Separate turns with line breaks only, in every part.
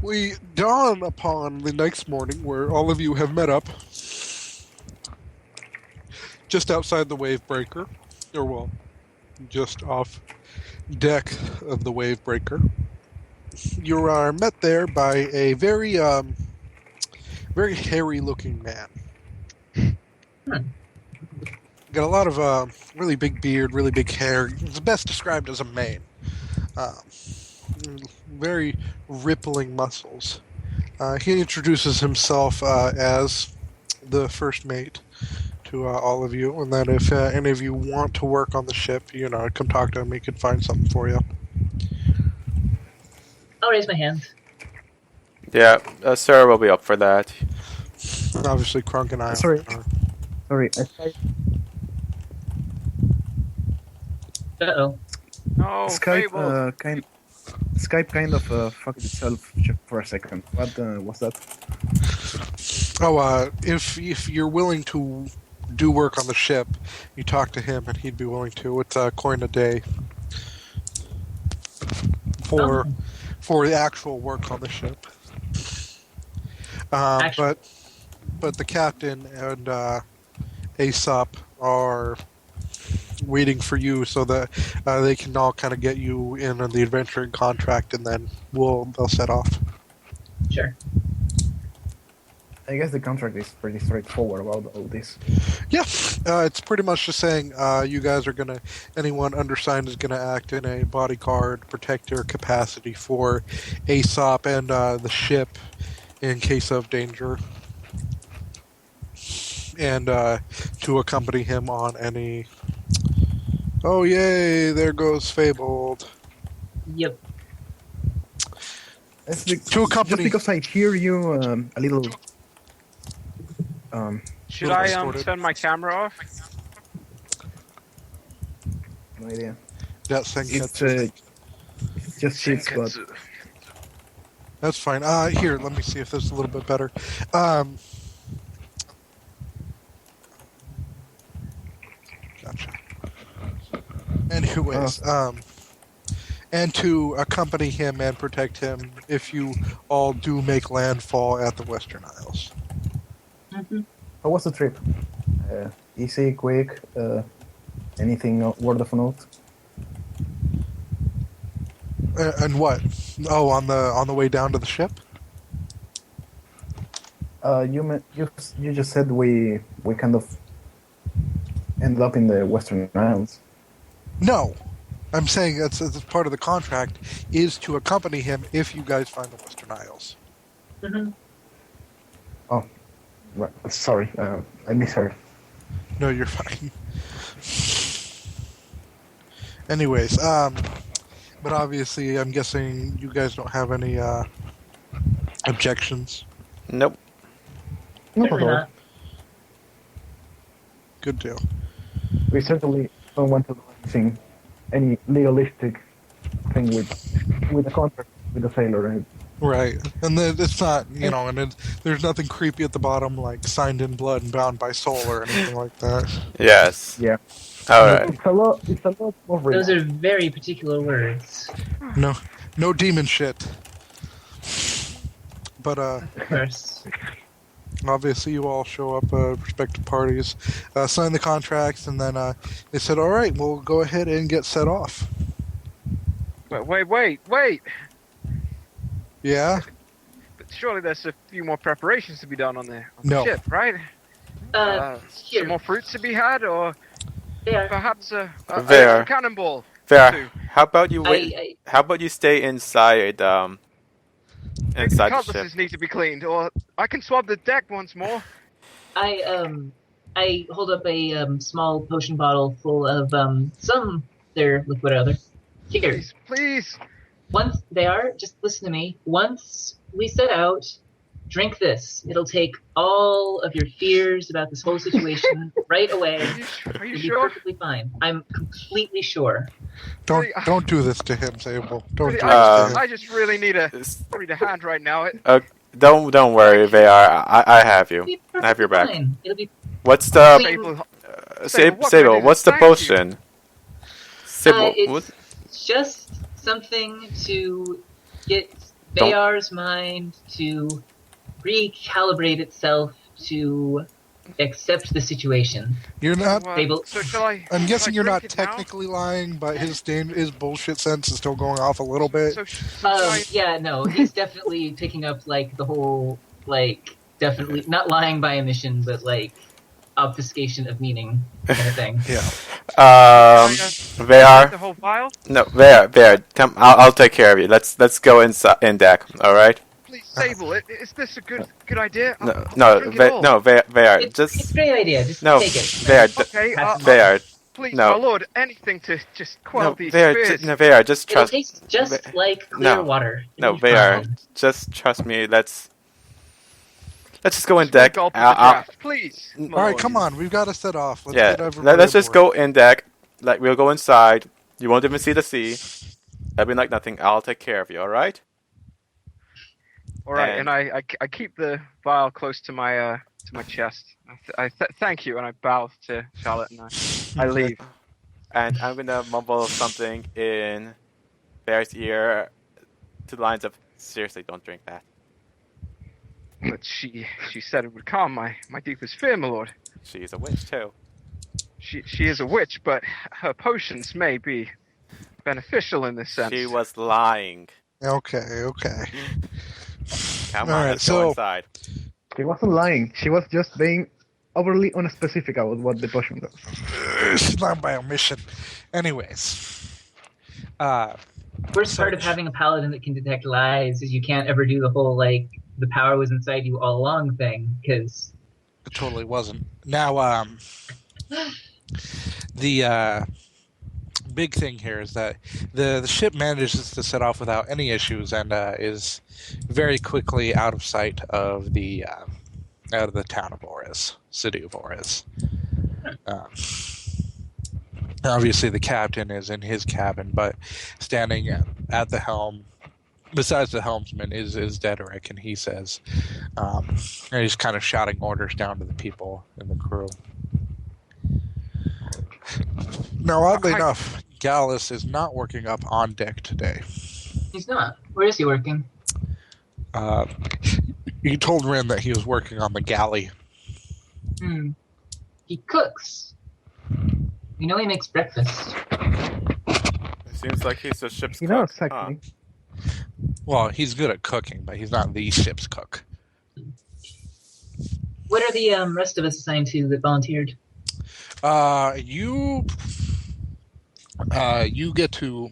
We dawn upon the next morning where all of you have met up just outside the wave breaker, or well, just off deck of the wave breaker. You are met there by a very hairy-looking man. Got a lot of really big beard, really big hair. It's best described as a mane. Uh, very rippling muscles. He introduces himself as the first mate to all of you, and that if any of you want to work on the ship, come talk to him. He could find something for you.
I'll raise my hand.
Yeah, Sarah will be up for that.
Obviously, Krunk and I
Sorry.
are.
Sorry,
Uh-oh.
No,
Skype
Fable.
Skype kind of fucked itself for a second. What was that?
Oh, if you're willing to do work on the ship, you talk to him, and he'd be willing to. It's a coin a day for the actual work on the ship. But the captain and Aesop are waiting for you so that they can all kind of get you in on the adventuring contract, and then they'll set off.
Sure.
I guess the contract is pretty straightforward about all this.
Yeah, it's pretty much just saying you guys are anyone undersigned is gonna act in a bodyguard protector capacity for Aesop and the ship in case of danger, and to accompany him on any. Oh yay! There goes Fabled.
Yep.
To accompany.
Just because I hear you a little.
Should I turn my camera off?
No idea.
That
It's just shit, but
that's fine. Here, let me see if this is a little bit better. Gotcha. Anyways, and to accompany him and protect him if you all do make landfall at the Western Isles.
Mm-hmm.
how was the trip? Easy, quick, anything worth of note?
And what? Oh, on the way down to the ship?
You just said we kind of ended up in the Western Isles.
No. I'm saying that's part of the contract is to accompany him if you guys find the Western Isles.
Mm-hmm.
Oh, right. Sorry, I misheard.
No, you're fine. Anyways, but obviously I'm guessing you guys don't have any objections.
Nope.
Not
Certainly
at all.
not.
Good deal.
We certainly don't want to do anything, any legalistic thing with a contract with a sailor, right?
Right. And it's not, and there's nothing creepy at the bottom like signed in blood and bound by soul or anything like that.
Yes.
Yeah.
Alright.
It's a lot more real.
Those are very particular words.
No demon shit. But
Of course.
obviously you all show up respective parties, sign the contracts, and then they said, all right, we'll go ahead and get set off.
But wait!
Yeah?
But surely there's a few more preparations to be done on the
No.
ship, right? Some
Here.
more fruits to be had, or
There.
perhaps a
There.
cannonball.
There. How about you wait?
I
How about you stay inside
Maybe the
inside the ship?
cutlasses need to be cleaned, or I can swab the deck once more.
I hold up a small potion bottle full of some their liquid or other. Here.
Please.
Once they are, just listen to me. Once we set out, drink this. It'll take all of your fears about this whole situation right away.
Are you
You'll be
sure?
perfectly fine. I'm completely sure.
Don't do this to him, Sable. Don't do this
Um,
to him.
I just really need a hand right now.
Don't worry, VR. I have you.
It'll be
I have your
perfectly
back.
fine. It'll be
What's the
Fable,
Sable?
what can I do?
What's the
Thank you.
potion? Sable.
it's just something to get
Don't-
Bayar's mind to recalibrate itself to accept the situation.
You're not.
Table-
So shall I?
I'm guessing you're
drink
not
it now?
technically lying, but his bullshit sense is still going off a little bit.
So shall I?
Yeah, no, he's definitely picking up like the whole definitely not lying by omission, but obfuscation of meaning kind of thing.
Yeah.
Drink
Vayar.
the whole vial?
No, Vayar. I'll take care of you. Let's go inside in deck. All right.
Please, Sable. Is this a good idea?
No,
drink it all.
Vayar.
It's a
Just
great idea. Just
no,
take it.
Vayar.
Okay.
Vayar.
Please,
No.
my lord, anything to just quell
No,
these
Vayar.
fears.
Vayar. Just
It'll
trust.
taste just
Va-
like clear
no.
water.
No,
It'll be
Vayar.
fine.
Just trust me. Let's just go in
Just one
deck.
gulp of the draft, please. my
All right,
lord.
come on. We've got to set off. Let's
Yeah,
get everybody
let's just
aboard.
go in deck. Like we'll go inside. You won't even see the sea. It'll be like nothing. I'll take care of you. All right.
All right,
And-
and I keep the vial close to my chest. I thank you, and I bow to Charlotte, and I leave.
And I'm gonna mumble something in Bear's ear to the lines of, "Seriously, don't drink that."
But she said it would calm my deepest fear, my lord.
She's a witch too.
She is a witch, but her may be beneficial in this sense.
She was lying.
Okay.
Come
All
on,
right,
let's go
so-
inside.
She wasn't lying. She was just being overly unspecific about what the potion does.
She's lying by omission. Anyways.
Worst part of having a paladin that can detect lies is you can't ever do the whole the power was inside you all along thing because
It totally wasn't. Now, the big thing here is that the ship manages to set off without any issues and is very quickly out of sight of the town of Orez, city of Orez. Obviously, the captain is in his cabin, but standing at the helm, besides the helmsman, is Dederick, and he says, and he's kind of shouting orders down to the people in the crew. Now, oddly enough, Gallus is not working up on deck today.
he's not. Where is he working?
He told Rin that he was working on the galley.
He cooks. You know he makes breakfast.
It seems like he's the ship's
You know,
cook.
exactly.
Well, he's good at cooking, but he's not the ship's cook.
What are the rest of us assigned to that volunteered?
You get to,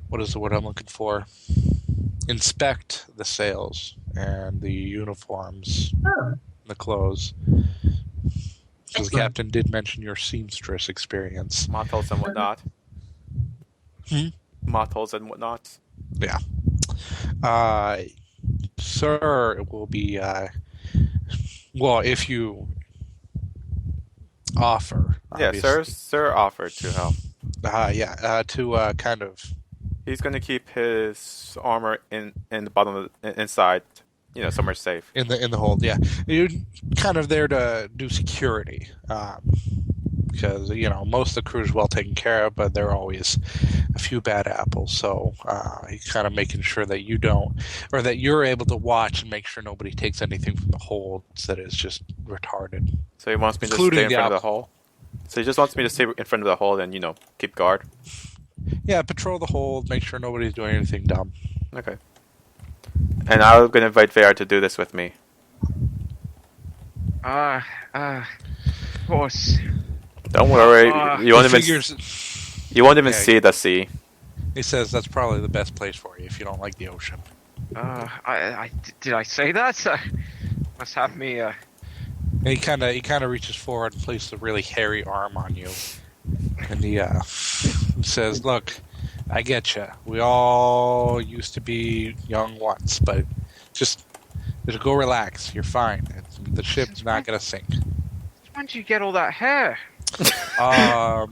what is the word I'm looking for? Inspect the sails and the uniforms,
Oh,
the clothes. Because the
excellent.
captain did mention your seamstress experience.
Moth holes and whatnot.
Hmm?
Moth holes and whatnot.
Sir, it will be, well, if you offer.
Yeah,
obviously.
sir offered to help.
To kind of,
He's gonna keep his armor in the bottom of inside, somewhere safe.
in the hold, yeah. You're kind of there to do security. Because, most of the crew's well taken care of, but there are always a few bad apples. So he's kind of making sure that you don't, or that you're able to watch and make sure nobody takes anything from the holds that is just retarded.
So he wants me to
Including
stay in
the
front of the hole. So he just wants me to stay in front of the hole and keep guard.
Yeah, patrol the hold, make sure nobody's doing anything dumb.
Okay. And I'm gonna invite VR to do this with me.
Of course.
Don't worry, you won't
He
even
figures,
you won't even
Yeah.
see the sea.
he says that's probably the best place for you if you don't like the ocean.
Did I say that? Must have me.
And he kind of reaches forward and places a really hairy arm on you, and he says, "Look, I get you. We all used to be young once, but just go relax. You're fine. The ship's not gonna sink."
When did you get all that hair?
I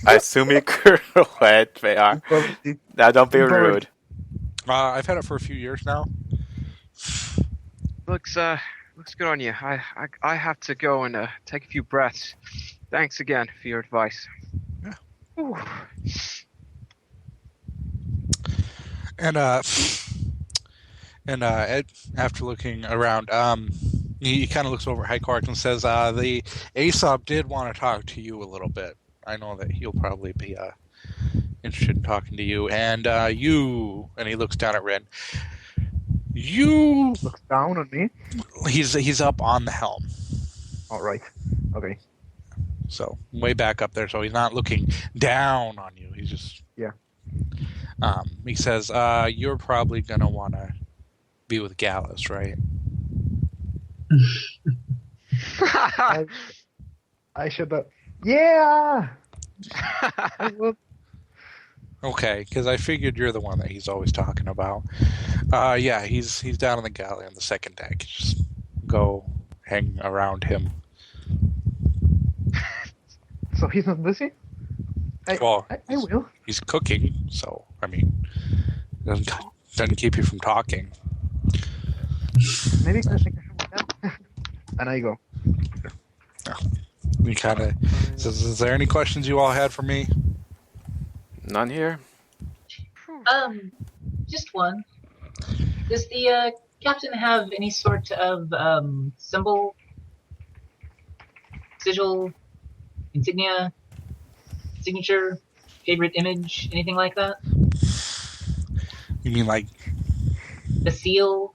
assume you grew it, VR.
Probably.
Now don't be
Probably.
rude.
I've had it for a few years now.
Looks good on you. I have to go and take a few breaths. Thanks again for your advice.
Yeah.
Ooh.
And And Ed, after looking around, he kind of looks over at Hycork and says, "The Aesop did want to talk to you a little bit. I know that he'll probably be interested in talking to you. And you," and he looks down at Ren. You,
Looks down on me.
he's up on the helm,
All right. Okay.
so way back up there. So he's not looking down on you. He's just
Yeah.
He says, "You're probably gonna want to be with Gallus, right?"
I should have. Yeah. I will.
Okay, because I figured you're the one that he's always talking about. Yeah, he's down in the galley on the second deck. Just go hang around him.
So he's not busy.
Well,
I will.
he's cooking, so I mean, doesn't keep you from talking.
Maybe I can have that. And I go.
He kind of says, "Is there any questions you all had for me?"
None here?
Just one. Does the captain have any sort of symbol, sigil, insignia, signature, favorite image, anything like that?
You mean like
A seal?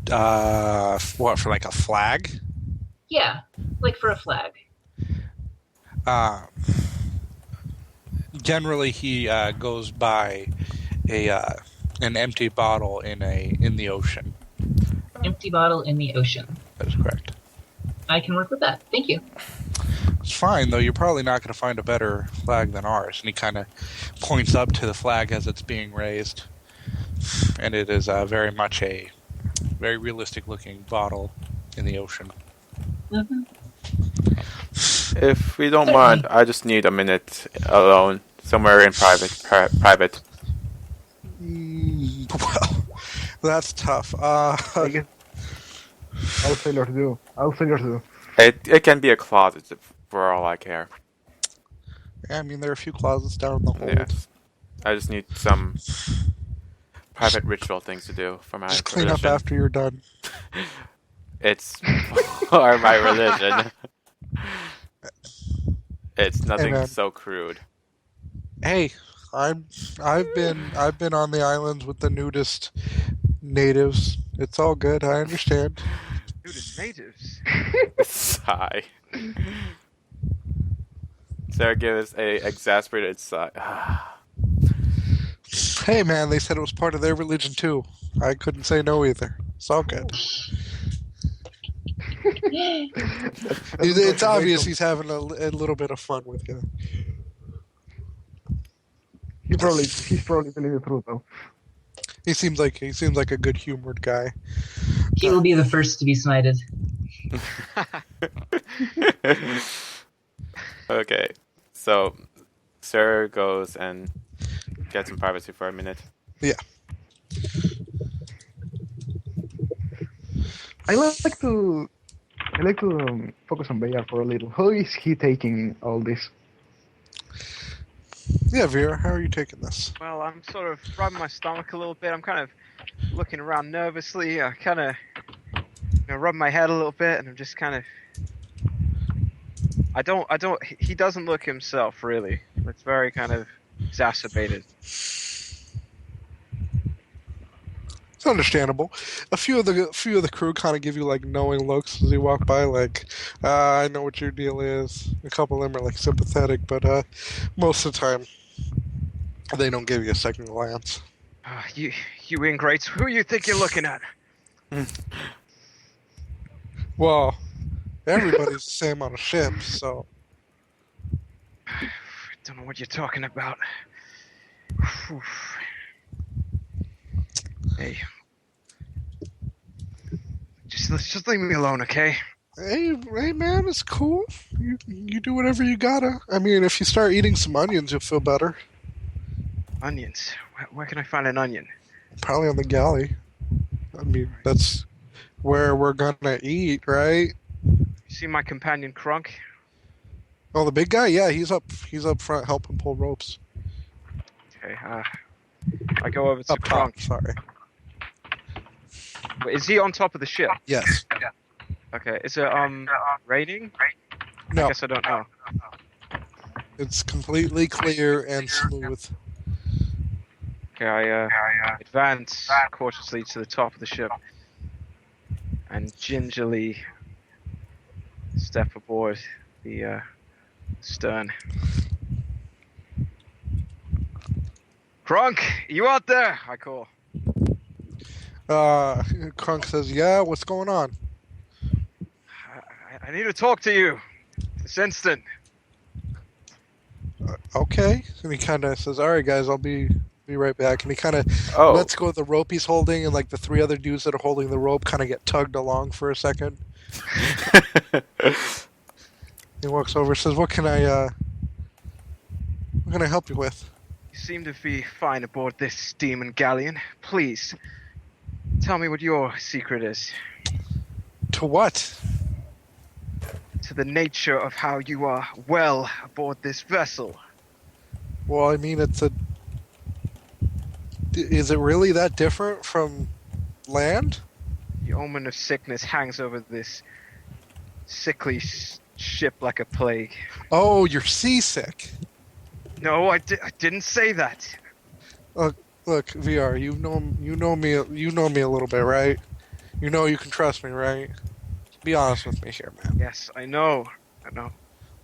what, for like a flag?
Yeah, like for a flag.
Generally, he goes by an empty bottle in the ocean.
Empty bottle in the ocean.
That is correct.
I can work with that. Thank you.
It's fine, though. You're probably not going to find a better flag than ours. And he kind of points up to the flag as it's being raised, and it is very much a very realistic-looking bottle in the ocean.
Mm-hmm.
If we don't mind, I just need a minute alone, somewhere in private.
Well, that's tough.
I guess I'll failure to do.
It can be a closet for all I care.
I mean, there are a few closets down in the hold.
Yes. I just need some private ritual things to do for my
Just clean up
religion.
after you're done.
It's for my religion. It's nothing
man.
so crude.
Hey, I've been on the islands with the nudist natives. It's all good. I understand.
Nudist natives.
Sigh. Sarah gives a exasperated sigh.
Hey, man, they said it was part of their religion too. I couldn't say no either. It's all good. It's obvious he's having a little bit of fun with you.
He's probably telling the truth though.
He seems like a good humored guy.
He will be the first to be smited.
Okay, so Sarah goes and gets some privacy for a minute.
Yeah.
I like to focus on Bayard for a little. How is he taking all this?
Yeah, Vera, how are you taking this?
Well, I'm sort of rubbing my stomach a little bit. I'm kind of looking around nervously. I kind of rub my head a little bit, and I'm just kind of. I don't. He doesn't look himself really. It's very kind of exacerbated.
It's understandable. A few of the crew kind of give you like knowing looks as you walk by, like, I know what your deal is. A couple of them are like sympathetic, but most of the time they don't give you a second glance.
You ingrates. Who you think you're looking at?
Well, everybody's the same on a ship, so
I don't know what you're talking about. Hey, just leave me alone, okay?
hey man, it's cool. You do whatever you gotta. I mean, if you start eating some onions, you'll feel better.
Onions. Where can I find an onion?
Probably on the galley. I mean, that's where we're gonna eat, right?
You see my companion Crunk?
Oh, the big guy? Yeah, he's up front helping pull ropes.
Okay. I go over to
Up top,
Crunk.
sorry.
Wait, is he on top of the ship?
Yes.
Okay. Is it raining? I
No,
guess I don't know.
it's completely clear and smooth.
Okay, I advance cautiously to the top of the ship and gingerly step aboard the stern. Krunk, you out there? I call.
Krunk says, "Yeah, what's going on?"
I need to talk to you this instant.
Okay. And he kind of says, "All right, guys, I'll be right back." And he kind of
Oh,
lets go of the rope he's holding, and like the three other dudes that are holding the rope kind of get tugged along for a second. He walks over, says, what can I help you with?"
You seem to be fine aboard this demon galleon. Please, tell me what your secret is.
To what?
To the nature of how you are well aboard this vessel.
Well, I mean, is it really that different from land?
The omen of sickness hangs over this sickly ship like a plague.
Oh, you're seasick.
No, I didn't say that.
Look, VR, you know me a little bit, right? You know you can trust me, right? Be honest with me here, man.
Yes, I know.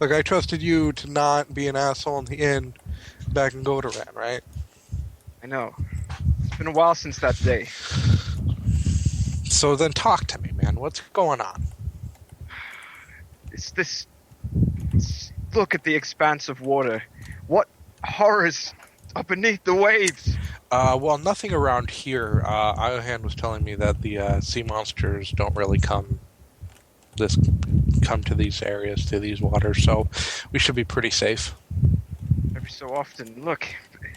Look, I trusted you to not be an asshole in the inn back in Godoran, right?
I know. It's been a while since that day.
So then talk to me, man. What's going on?
Look at the expanse of water. What horrors are beneath the waves?
Well, nothing around here. Iohan was telling me that the sea monsters don't really come to these areas, to these waters, so we should be pretty safe.
Every so often. Look,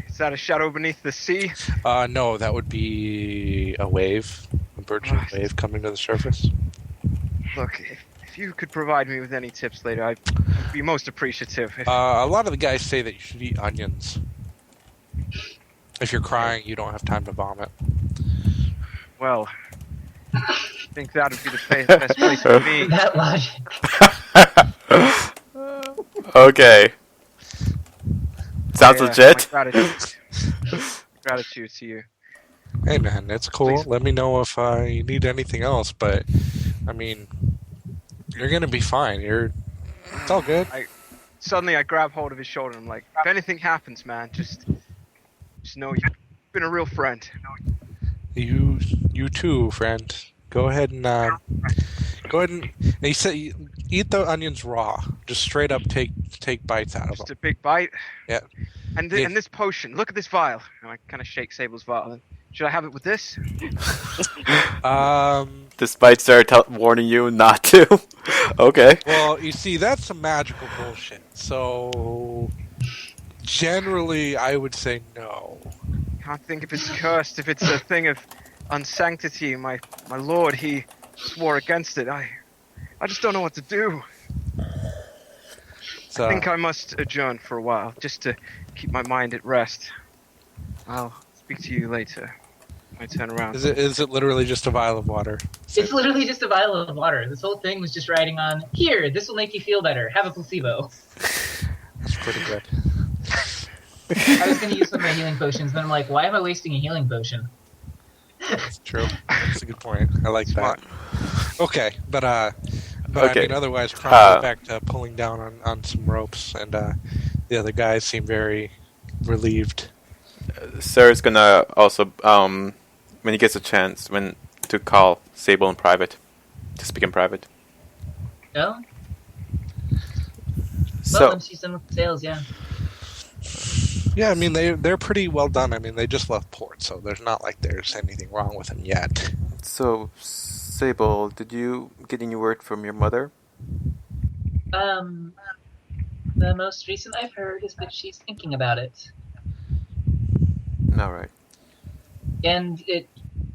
is that a shadow beneath the sea?
No, that would be a wave, a burgeoning wave coming to the surface.
Look, if you could provide me with any tips later, I'd be most appreciative.
A lot of the guys say that you should eat onions. If you're crying, you don't have time to vomit.
Well, I think that would be the best place for me.
That logic.
okay. Sounds legit.
My gratitude to you.
Hey, man, it's cool.
Please.
Let me know if you need anything else, but, I mean, you're gonna be fine. It's all good.
Suddenly I grab hold of his shoulder and I'm like, if anything happens, man, just know you've been a real friend.
You too, friend. Go ahead and he said, eat the onions raw. Just straight up take bites out of
Just
them.
a big bite.
Yeah.
And this potion, look at this vial. And I kind of shake Sable's vial. Should I have it with this?
Despite Sarah warning you not to. Okay.
Well, you see, that's some magical bullshit. So, generally, I would say no.
Can't think if it's cursed, if it's a thing of unsanctity. My lord, he swore against it. I just don't know what to do.
So,
I think I must adjourn for a while, just to keep my mind at rest. I'll speak to you later. I turn around.
is it literally just a vial of water?
It's literally just a vial of water. This whole thing was just riding on, here, this will make you feel better. Have a placebo.
That's pretty good.
I was going to use some of my healing potions, but I'm like, why am I wasting a healing potion?
That's true. That's a good point. I like
Smart.
that. Okay, but
Okay.
I mean, otherwise, Kron went back to pulling down on some ropes, and the other guys seem very relieved.
Sarah's gonna also, when he gets a chance, to call Sable in private, to speak in private.
No?
So,
Well, MC some sales, yeah.
Yeah, I mean, they're pretty well done. I mean, they just left port, so there's not like there's anything wrong with them yet.
So, Sable, did you get any word from your mother?
The most recent I've heard is that she's thinking about it.
All right.
And it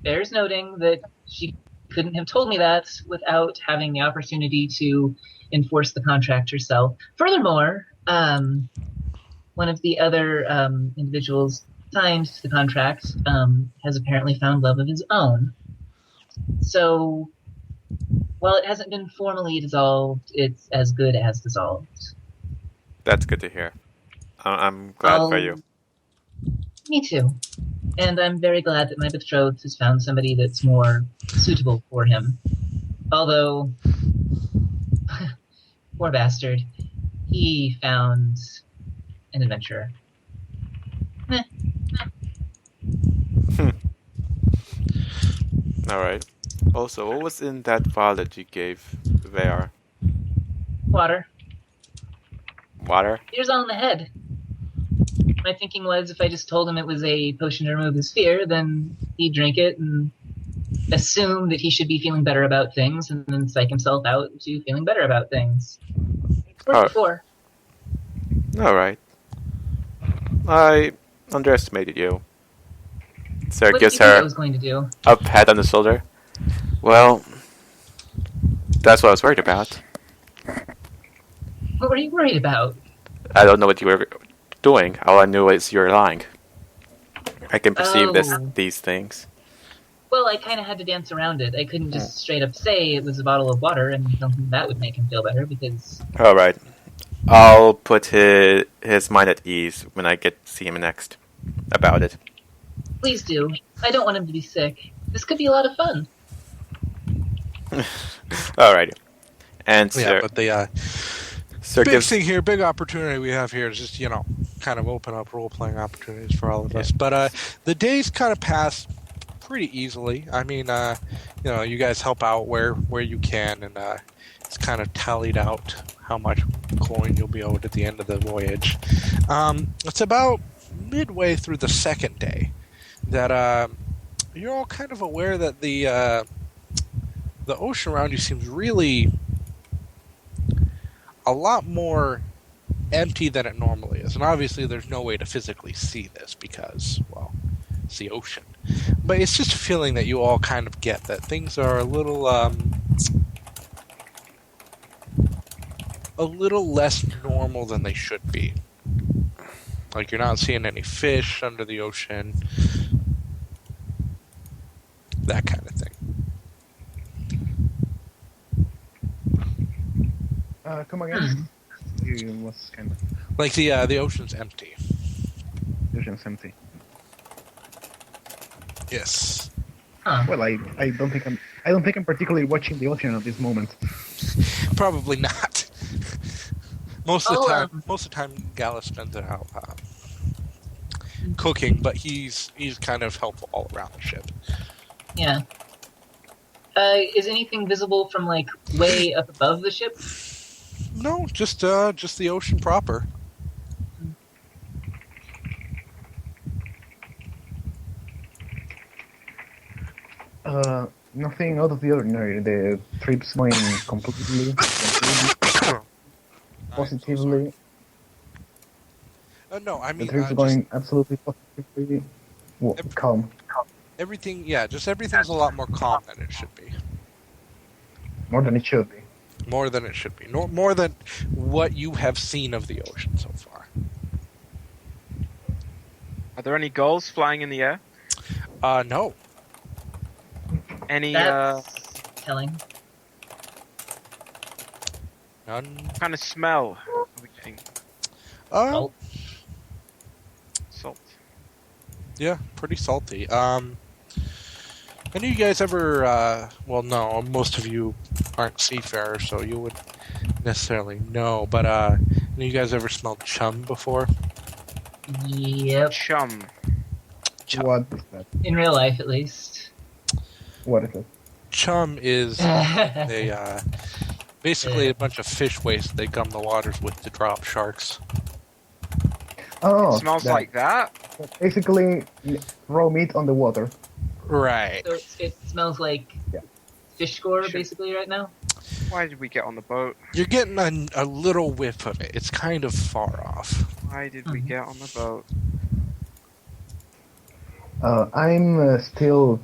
bears noting that she couldn't have told me that without having the opportunity to enforce the contract herself. Furthermore, one of the other individuals signed to the contract has apparently found love of his own. So, while it hasn't been formally dissolved, it's as good as dissolved.
That's good to hear. I'm glad for you.
Me too. And I'm very glad that my betrothed has found somebody that's more suitable for him. Although, poor bastard, he found an adventurer.
Alright. Also, what was in that vial that you gave there?
Water.
Water?
Fear's on the head. My thinking was if I just told him it was a potion to remove his fear, then he'd drink it and assume that he should be feeling better about things and then psych himself out to feeling better about things. It's worked before.
Alright. I underestimated you. Sarah
What
gives
did you think I
her
was going to do?
a pat on the shoulder. Well, that's what I was worried about.
What were you worried about?
I don't know what you were doing. All I knew is you were lying. I can perceive these things.
Well, I kind of had to dance around it. I couldn't just straight up say it was a bottle of water and something that would make him feel better because...
Alright. I'll put his mind at ease when I get to see him next about it.
Please do. I don't want him to be sick. This could be a lot of fun.
Alrighty. And
Yeah, but the
Sir
big
gives...
thing here, big opportunity we have here is just, kind of open up role-playing opportunities for all of us. But the days kind of pass pretty easily. I mean, you guys help out where you can, and it's kind of tallied out how much coin you'll be owed at the end of the voyage. It's about midway through the second day that you're all kind of aware that the ocean around you seems really a lot more empty than it normally is. And obviously there's no way to physically see this because, well, it's the ocean. But it's just a feeling that you all kind of get that things are a little less normal than they should be. Like, you're not seeing any fish under the ocean. That kind of thing.
Come again? You was kind of
Like the ocean's empty.
ocean's empty.
Yes.
Huh.
Well, I don't think I'm particularly watching the ocean at this moment.
Probably not. Most of the time, Gallus spends it out cooking, but he's kind of helpful all around the ship.
Yeah. Is anything visible from, like, way up above the ship?
No, just the ocean proper.
Nothing out of the ordinary. The trip's going completely positively.
No, I
The
mean
trip's going absolutely positively calm.
everything. Yeah, just everything's a lot more calm than it should be.
More than it should be.
More than it should be. More than what you have seen of the ocean so far.
Are there any gulls flying in the air?
No.
Any
That's telling.
None.
kind of smell are we getting?
Salt.
Salt.
Yeah, pretty salty. Any of you guys ever, well, no, most of you aren't seafarers, so you would necessarily know, but, any of you guys ever smelled chum before?
Yep.
Chum.
Chum.
What is that?
In real life, at least.
What is it?
Chum is basically a bunch of fish waste they gum the waters with to drop sharks.
Oh,
It smells like that.
basically raw meat on the water.
Right.
So it smells like
Yeah.
fish score, basically, right now.
Why did we get on the boat?
You're getting a little whiff of it. It's kind of far off.
Why did we get on the boat?
I'm still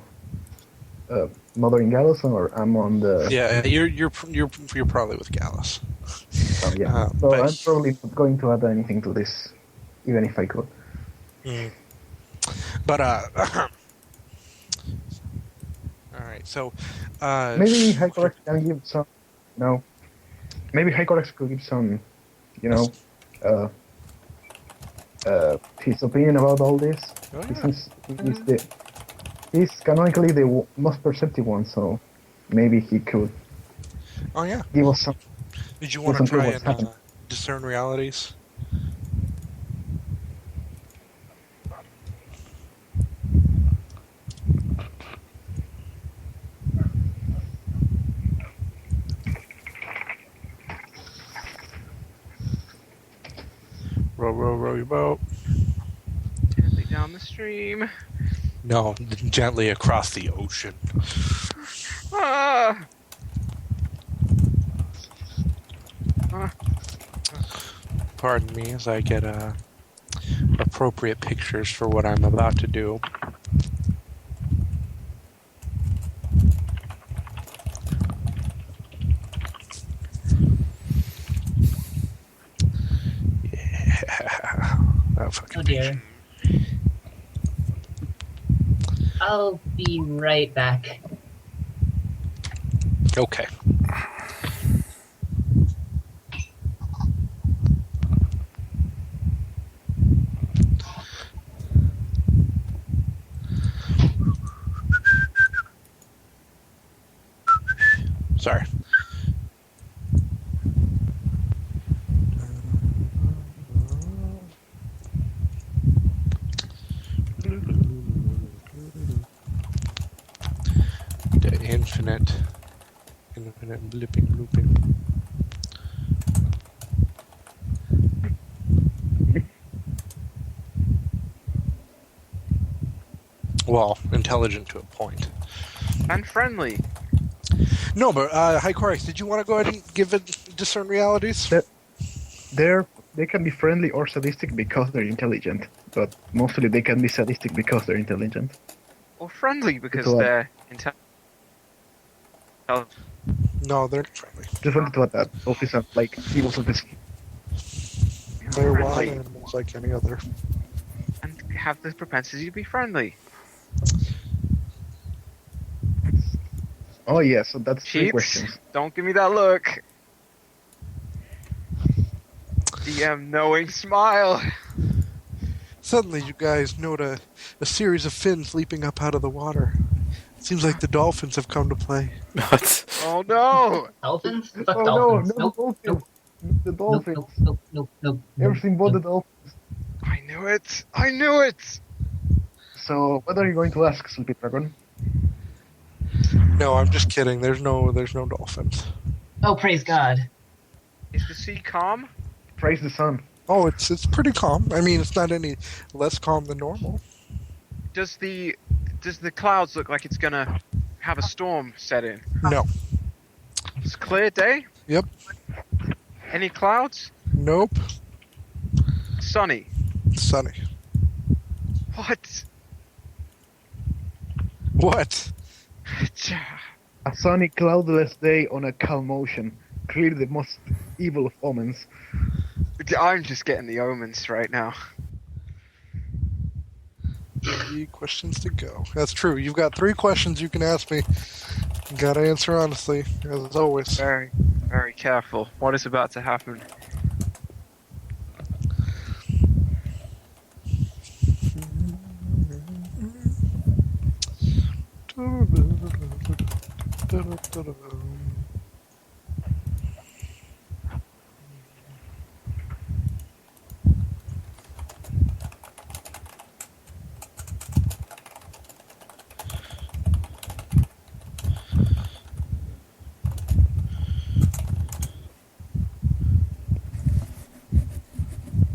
mothering Gallus, or I'm on the.
Yeah, you're probably with Gallus.
Oh, yeah. So
but
I'm probably not going to add anything to this, even if I could.
But all right. right. So,
Maybe Hycorex can give some, you know, maybe Hycorex could give some, you know, his opinion about all this.
Oh,
He
yeah.
seems he's canonically the most perceptive one, so maybe he could
Oh, yeah.
give us some.
Did you
Give
want to
some clue
try
what's
and
happening.
discern realities? Row, row, row your boat.
Gently down the stream.
No, gently across the ocean.
Ah!
Pardon me as I get appropriate pictures for what I'm about to do. Yeah. That fucking
Oh dear. I'll be right back.
Okay. Sorry. The infinite blipping blooping. Well, intelligent to a point.
And friendly.
No, but High Corex, did you want to go ahead and give it discern realities?
They can be friendly or sadistic because they're intelligent, but mostly they can be sadistic because they're intelligent.
Or friendly because
It's a lot.
they're intelligent.
No, they're not friendly.
Just wanted to add that. Both are like evils of this.
They're wild
Friendly.
animals like any other.
And have the propensity to be friendly.
Oh yeah, so that's three
Cheats,
questions.
don't give me that look. DM knowing smile.
Suddenly, you guys note a series of fins leaping up out of the water. It seems like the dolphins have come to play.
What?
Oh no!
Dolphins? Fuck
Oh
dolphins.
no, no
Nope,
dolphins! The
nope,
dolphins!
nope, nope, nope, nope.
Everything but the dolphins.
I knew it! I knew it!
So, what are you going to ask, Sleepy Dragon?
No, I'm just kidding. There's no dolphins.
Oh, praise God.
Is the sea calm?
Praise the sun.
Oh, it's pretty calm. I mean, it's not any less calm than normal.
Does the clouds look like it's gonna have a storm set in?
No.
It's a clear day?
Yep.
Any clouds?
Nope.
Sunny.
Sunny.
What?
What?
A sunny, cloudless day on a calm ocean. Clearly the most evil of omens.
I'm just getting the omens right now.
3 questions to go. That's true. You've got 3 questions you can ask me. You gotta answer honestly, as always.
Very, very careful. What is about to happen?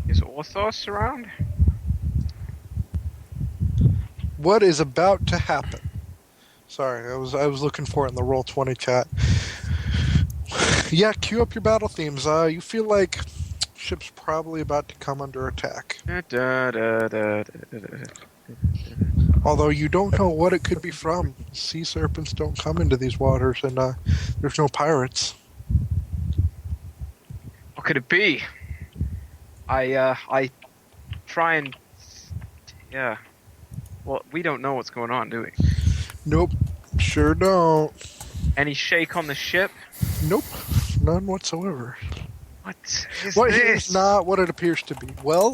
Is Orthos around?
What is about to happen? Sorry, I was looking for it in the Roll20 chat. Yeah, cue up your battle themes. You feel like ship's probably about to come under attack. Although you don't know what it could be from. Sea serpents don't come into these waters, and there's no pirates.
What could it be? I try and... Yeah. Well, we don't know what's going on, do we?
Nope. Sure don't.
Any shake on the ship?
Nope, none whatsoever.
What is
What
this?
here's not what it appears to be. Well,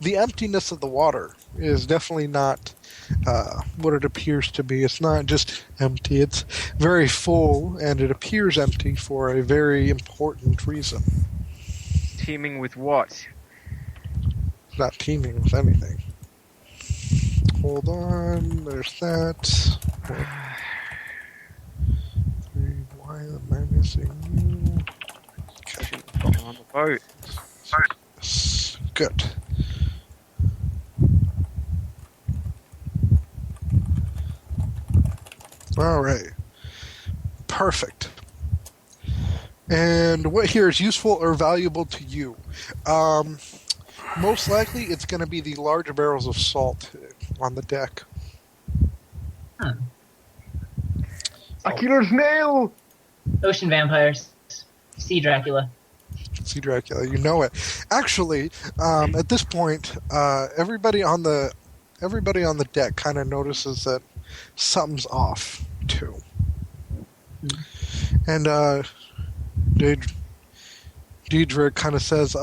the emptiness of the water is definitely not what it appears to be. It's not just empty. It's very full, and it appears empty for a very important reason.
Teeming with what?
It's not teeming with anything. Hold on. There's that. Why am I missing you?
Shouldn't have gone on the boat.
Yes. Good. All right. Perfect. And what here is useful or valuable to you? Most likely, it's going to be the large barrels of salt on the deck.
A killer snail!
Ocean vampires. Sea Dracula.
See Dracula, you know it. Actually, at this point, everybody on the deck kind of notices that something's off too. And Deidre kind of says,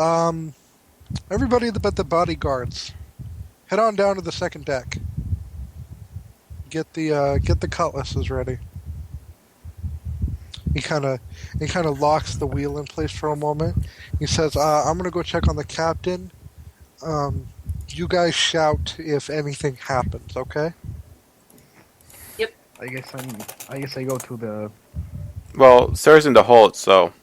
"Everybody but the bodyguards, head on down to the second deck. Get the cutlasses ready." He kind of locks the wheel in place for a moment. He says, "I'm gonna go check on the captain. You guys shout if anything happens, okay?"
I guess I go to the.
Well, Sarah's in the hold, so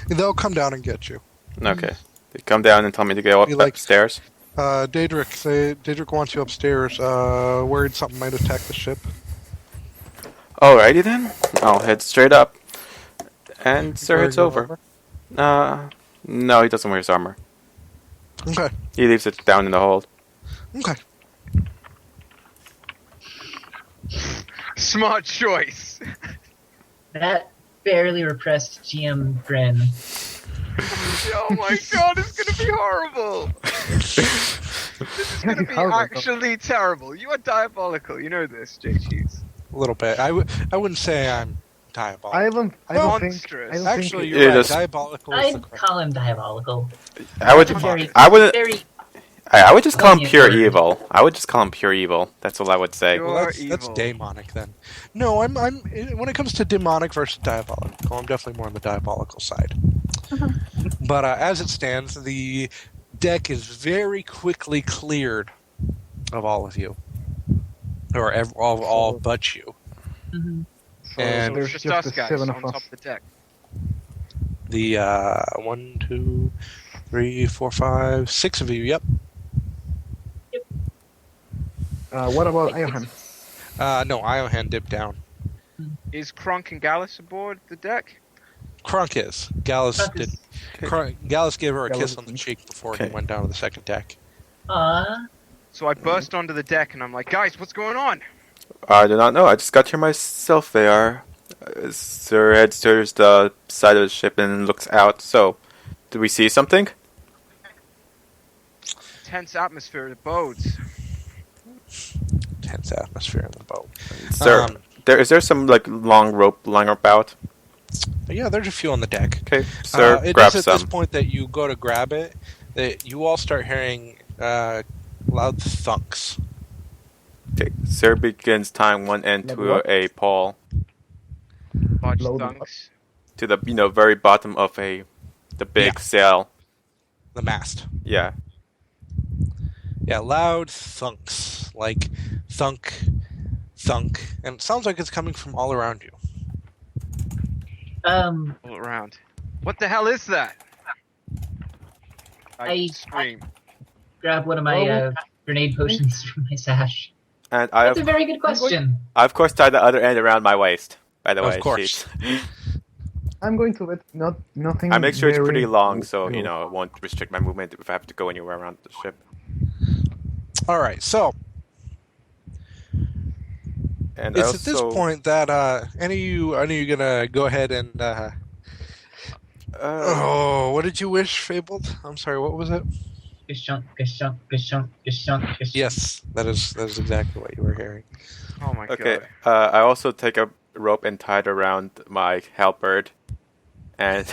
They'll come down and get you.
okay. They come down and tell me to go
Be like-
upstairs.
Daedric wants you upstairs. Worried something might attack the ship.
Alrighty then. I'll head straight up. And Sir heads
Wearing
over.
armor?
No, he doesn't wear his armor.
Okay.
He leaves it down in the hold.
Okay.
Smart choice.
That barely repressed GM grin.
Oh my god, it's gonna be horrible. This is gonna be actually terrible. You are diabolical. You know this, J. Cheese.
A little bit. I wouldn't say I'm diabolical.
I don't
Monstrous.
think.
Actually,
It
you're right.
is-
Diabolical is the
I'd
correct.
call him diabolical.
I would
Very,
wouldn't
very.
I would just call him
Lenient
pure
word.
evil. I would just call him pure evil. That's all I would say.
You're-
Well, that's
evil.
demonic then. No, I'm when it comes to demonic versus diabolical, I'm definitely more on the diabolical side. But as it stands, the deck is very quickly cleared of all of you, or all but you.
Mhm.
So
And-
there's
just
just
us
the
guys
7
on
of
top
us.
of the deck.
The 1, 2, 3, 4, 5, 6 of you. Yep.
What about Iohan?
No, Iohan dipped down.
Is Kronk and Gallus aboard the deck?
Crunk is. Gallus
Fuck
did.
is-
Gallus gave her a
Gallus
kiss on the
is-
cheek before
Okay.
he went down to the second deck.
Aw.
So I burst onto the deck and I'm like, guys, what's going on?
I do not know. I just got here myself. They are. Sir heads towards the side of the ship and looks out. So, do we see something?
Tense atmosphere abodes.
Tense atmosphere in the boat.
Sir,
Um,
is there some like long rope lying about?
Yeah, there's a few on the deck.
Okay, sir,
It
grab
is at this
some.
point that you go to grab it that you all start hearing loud thunks.
Okay, sir begins tying one end
Like
to
what?
a pole
Large
Load
thunks.
to the very bottom of the big
Yeah.
sail.
The mast.
Yeah.
Yeah, loud thunks. Like thunk, thunk. And it sounds like it's coming from all around you.
All around. What the hell is that? I
I-
scream.
Grab one of my grenade potions from my sash.
And I
That's a
have,
very good question.
I of course tied the other end around my waist. By the
Of
way,
course.
Chiefs.
I'm going to let nothing.
I make sure it's
very-
pretty long, so you know it won't restrict my movement if I have to go anywhere around the ship.
All right, so
And
it's
I
at this
also,
point that any of you gonna go ahead and oh, what did you wish, Fabled? I'm sorry, what was it?
Gashunk, gashunk, gashunk, gashunk, gashunk.
Yes, that is exactly what you were hearing.
Oh my
Okay.
god.
I also take a rope and tie it around my halberd and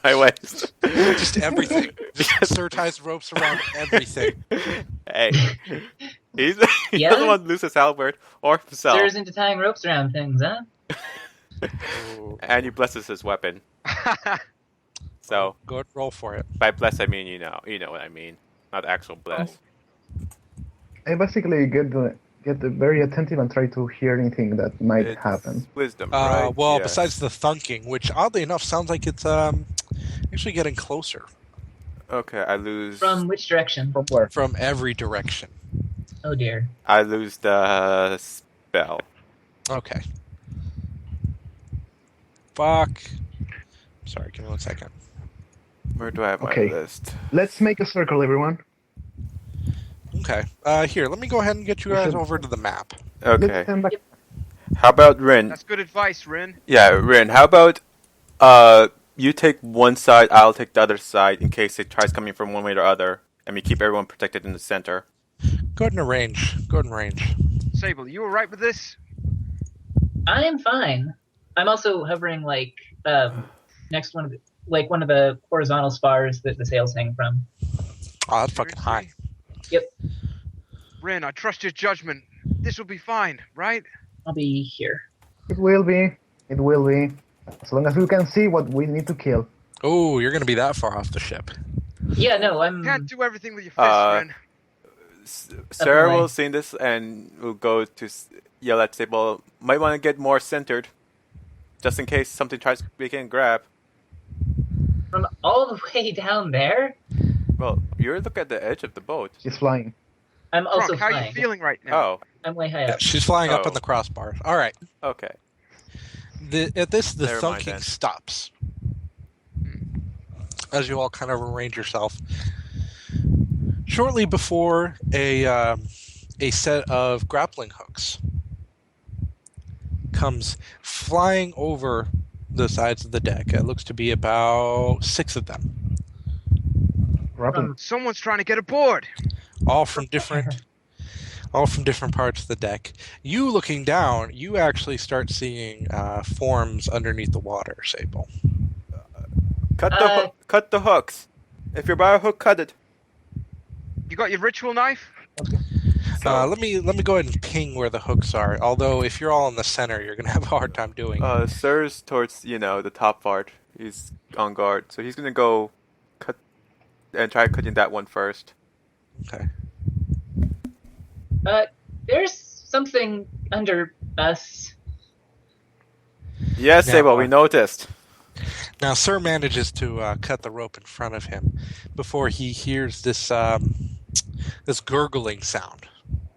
my waist.
Just everything. Just Sir ties ropes around everything.
Hey, he
Yeah?
doesn't want to lose his halberd or himself,
Sir's into tying ropes around things, huh?
and he blesses his weapon. So
Go ahead and roll for it.
by bless I mean you know what I mean, not actual bless.
I basically get very attentive and try to hear anything that might
It's
happen.
wisdom, right?
Well,
Yeah.
besides the thunking, which oddly enough sounds like it's actually getting closer
Okay, I lose.
From which direction?
From where?
from every direction.
Oh dear.
I lose the spell.
Okay. Fuck. Sorry, give me 1 second.
Where do I have
Okay.
my list?
Let's make a circle, everyone.
Okay. Here, let me go ahead and get you
We
guys
should-
over to the map.
Let's
Okay.
stand back.
How about Rin?
That's good advice, Rin.
Yeah, Rin. How about you take one side, I'll take the other side in case it tries coming from one way or other, and we keep everyone protected in the center.
Go ahead and arrange. Go ahead and range.
Sable, you alright with this?
I am fine. I'm also hovering like next one of the horizontal spars that the sails hang from.
Oh, that's fucking high.
Seriously? Rin, I trust your judgment. This will be fine, right?
I'll be here.
It will be. It will be. As long as we can see what we need to kill.
Oh, you're gonna be that far off the ship.
Yeah, no, I'm.
Can't do everything with your fists, Rin.
Sarah
Definitely.
will see this and will go to yell at Sable. Might want to get more centered, just in case something tries to break in and grab.
From all the way down there.
Well, you're looking at the edge of the boat.
She's flying.
I'm also
Kronk, how are you
flying.
feeling right now?
Oh,
I'm way high
Yeah,
up.
she's flying up
Oh.
on the crossbar. All right.
okay.
At this, the
Never mind
thunking
then.
stops. As you all kind of arrange yourself. Shortly before a set of grappling hooks comes flying over the sides of the deck. It looks to be about 6 of them,
Rapping.
Someone's trying to get aboard.
all from different parts of the deck. You looking down, you actually start seeing forms underneath the water, Sable.
Cut the hooks. If you're by a hook, cut it.
You got your ritual knife?
So,
Let me go ahead and ping where the hooks are. Although if you're all in the center, you're gonna have a hard time doing it.
Sir's towards the top part. He's on guard, so he's gonna go cut and try cutting that one first.
Okay.
There's something under us.
Yes,
Now,
Sable, we noticed.
Now, Sir manages to cut the rope in front of him before he hears this this gurgling sound.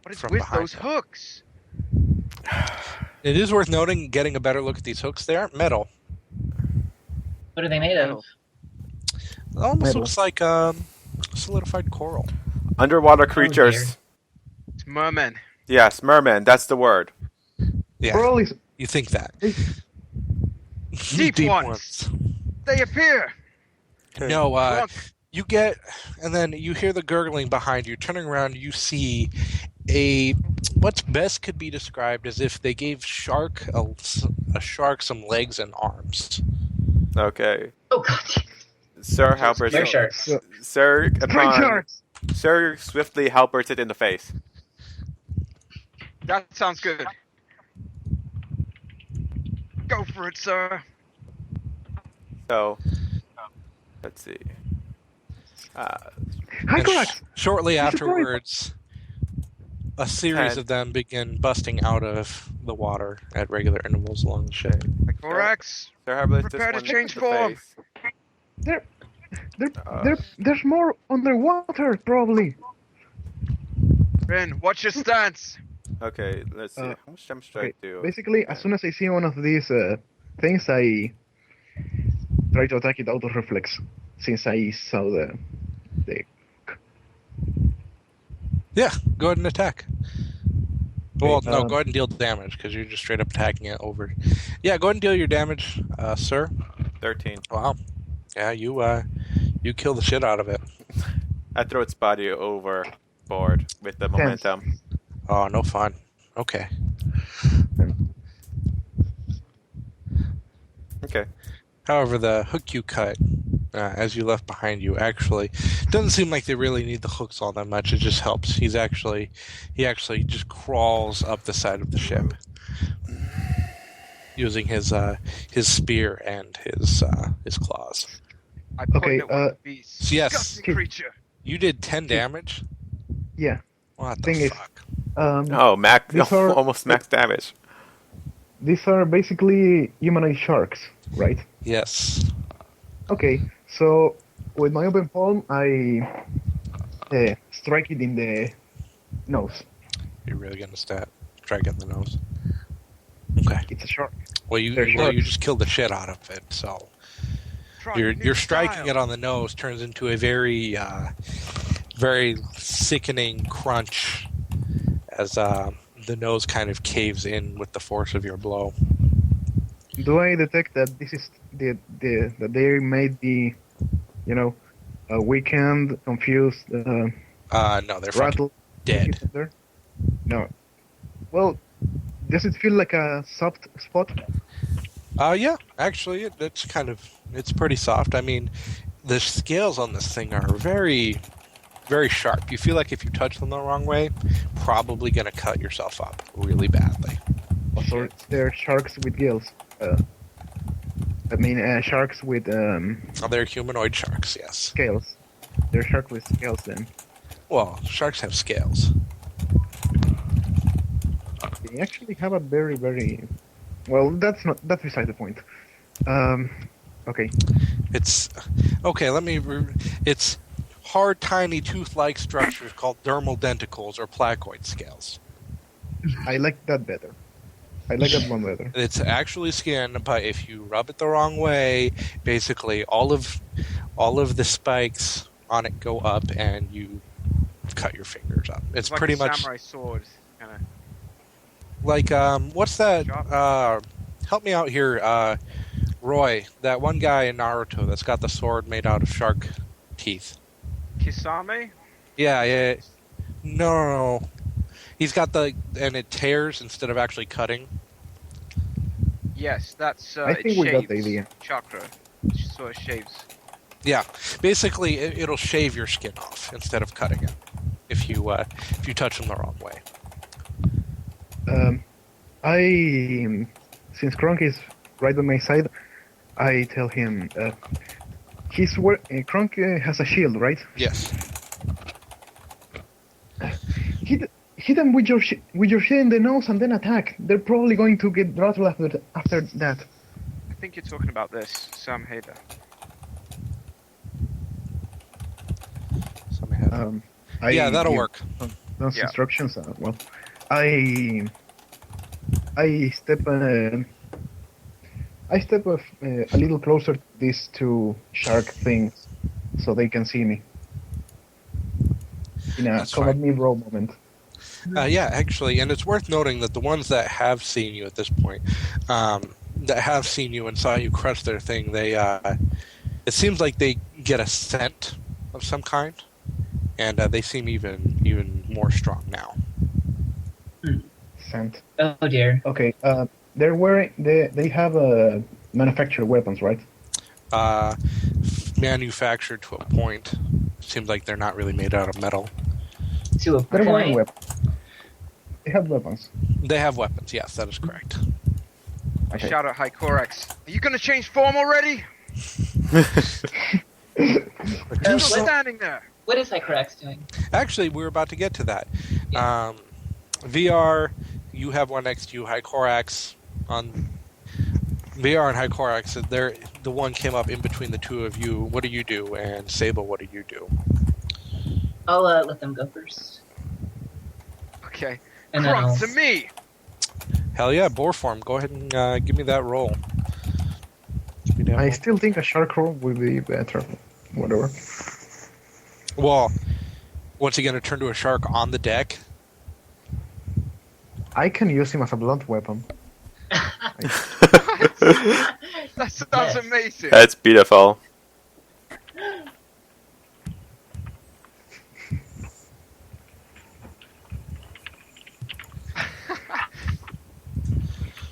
What is
From
with
behind
those
him.
hooks?
It is worth noting, getting a better look at these hooks. They aren't metal.
What are they made of?
It almost
Metal.
looks like solidified coral.
Underwater
dear.
creatures.
It's mermen.
Yes, merman. That's the word.
Yeah,
Coral is.
you think that.
Deep ones. They appear.
No,
Drunk.
you get, and then you hear the gurgling behind you. Turning around, you see what's best could be described as if they gave a shark some legs and arms.
Okay.
Oh god.
Sir halberts.
They're sharks.
Sir,
Strike
upon,
sharks!
Sir swiftly halberts it in the face.
That sounds good. Go for it, sir.
So, let's see.
Hi,
And
Corax!
shortly
You should worry.
afterwards, a series
And-
of them begin busting out of the water at regular intervals along the ship.
Korax.
Sir halberts this
Prepare to
one
change
in the
form.
face.
There's more underwater, probably.
Rin, watch your stance.
Okay, let's see.
Uh,
How much damage should
Okay,
I do?
basically, as soon as I see one of these things, I try to attack it out of reflex, since I saw the
Yeah, go ahead and attack. Well,
Okay,
no, go ahead and deal damage because you're just straight up attacking it over. Yeah, go ahead and deal your damage, sir.
13.
Wow. Yeah, you kill the shit out of it.
I throw its body overboard with the momentum.
Oh, no fun. Okay.
Okay.
However, the hook you cut, as you left behind you, actually doesn't seem like they really need the hooks all that much. It just helps. He actually just crawls up the side of the ship using his spear and his claws.
I point
Okay,
at one of the beasts.
yes.
Disgusting creature.
You did 10 damage.
Yeah.
What the
Thing is,
fuck?
Oh,
These are-
almost max damage.
These are basically humanoid sharks, right?
Yes.
Okay, so with my open palm, I strike it in the nose.
You're really gonna strike it in the nose. Okay.
It's a shark.
Well,
They're
you
sharks.
just killed the shit out of it. So
Try a new
you're striking
style.
it on the nose turns into a very very sickening crunch as the nose kind of caves in with the force of your blow.
Do I detect that this is that they may be, weakened, confused,
No, they're fucking
rattled?
dead.
There? No. Well, does it feel like a soft spot?
Yeah, actually, it's pretty soft. I mean, the scales on this thing are very, very sharp. You feel like if you touch them the wrong way, probably gonna cut yourself up really badly.
So they're sharks with gills. Sharks with
Oh, they're humanoid sharks, yes.
scales. They're sharks with scales then.
Well, sharks have scales.
They actually have a very, very... Well, that's beside the point. Okay.
It's okay. It's hard, tiny, tooth-like structures called dermal denticles or placoid scales.
I like that better. I like that one better.
It's actually skin, but if you rub it the wrong way, basically all of the spikes on it go up, and you cut your fingers up. It's
like
pretty
a
much
samurai sword, kind of.
like what's that?
Sharp.
Help me out here, Roy. That one guy in Naruto that's got the sword made out of shark teeth.
Kisame?
Yeah. No. He's got and it tears instead of actually cutting.
Yes, that's
I
it
think we got
shaves
the idea.
chakra. So it shaves.
Yeah, basically it'll shave your skin off instead of cutting it if you touch them the wrong way.
Since Kronk is right on my side, I tell him, Kronk has a shield, right?
Yes.
Hit them with your shield in the nose and then attack. They're probably going to get rattled after that.
I think you're talking about this, Sam Hader.
Yeah, that'll work.
Those
Yeah.
instructions. Well, I step a little closer to these two shark things, so they can see me. In a
That's
cover
fine.
me roll moment.
Yeah, actually, and it's worth noting that the ones that have seen you at this point, that have seen you and saw you crush their thing, they it seems like they get a scent of some kind, and they seem even more strong now.
Scent.
Oh dear.
Okay. They have manufactured weapons, right?
Manufactured to a point. Seems like they're not really made out of metal.
To a
They're wearing
point.
weapons. They have weapons.
They have weapons. Yes, that is correct.
I
Okay.
shout at Hycorax. Are you gonna change form already? Still
what-
standing there.
What is Hycorax doing?
Actually, we were about to get to that.
Yeah.
VR, you have one next to you, Hycorax. On VR and Hycorax, the one came up in between the two of you. What do you do? And Sable, what do you do?
I'll let them go first.
Okay.
And then
Kronk,
I'll...
to me.
Hell yeah, boar form. Go ahead and give me that roll. Give me that
I
roll.
still think a shark roll will be better. Whatever.
Well, what's he going to turn to a shark on the deck?
I can use him as a blunt weapon.
That sounds
Yes.
amazing.
That's beautiful.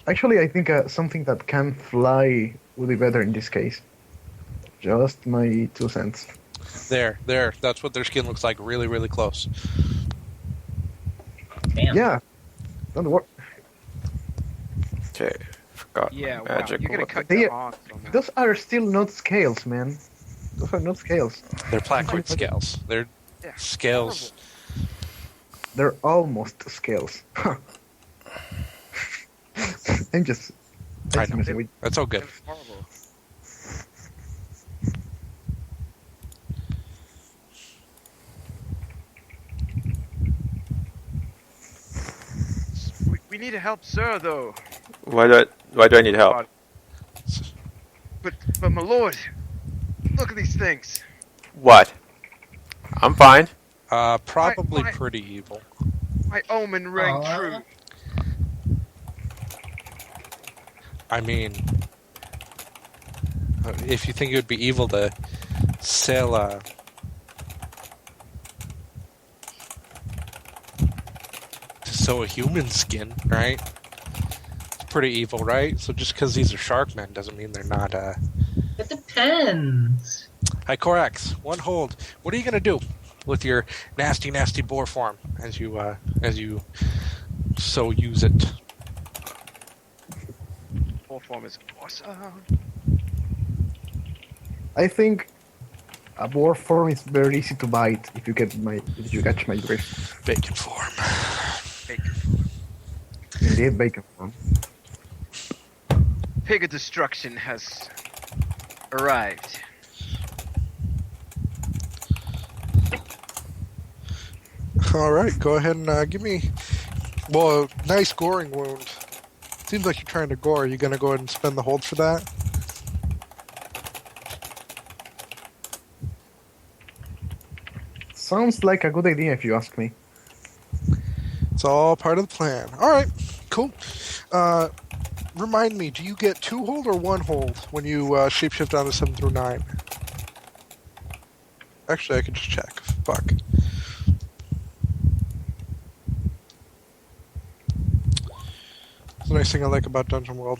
Actually, I think something that can fly would be better in this case. Just my 2 cents.
There. That's what their skin looks like. Really, really close.
Damn.
Yeah. Don't worry.
Okay, forgot
Yeah,
my
wow.
magic
You're gonna
weapon.
cut
They-
your arms on that.
Those are still not scales, man. Those are not scales.
They're placoid scales. They're
Yeah,
scales.
They're almost scales. I'm just
I know.
messing with.
That's all good.
It's horrible. We need to help Sir, though.
Why do I need help?
But my lord, look at these things.
What? I'm fine.
Probably
Why-
pretty evil.
My omen rang
Aw.
true.
I mean, if you think it would be evil to sell to sew a human skin, right? It's pretty evil, right? So just because these are shark men doesn't mean they're not.
It depends.
Hi, Corax. One hold. What are you gonna do with your nasty, nasty boar form as you so use it?
Whole form is awesome.
I think a boar form is very easy to bite if you catch my drift.
Bacon form.
Indeed, bacon form.
Pig of destruction has arrived.
All right, go ahead and give me. Well, a nice goring wound. Seems like you're trying to gore. Are you gonna go ahead and spend the hold for that?
Sounds like a good idea if you ask me.
It's all part of the plan. All right, cool. Remind me, do you get 2 hold or 1 hold when you shapeshift on the 7 through 9? Actually, I can just check. Fuck. That's the nice thing I like about Dungeon World.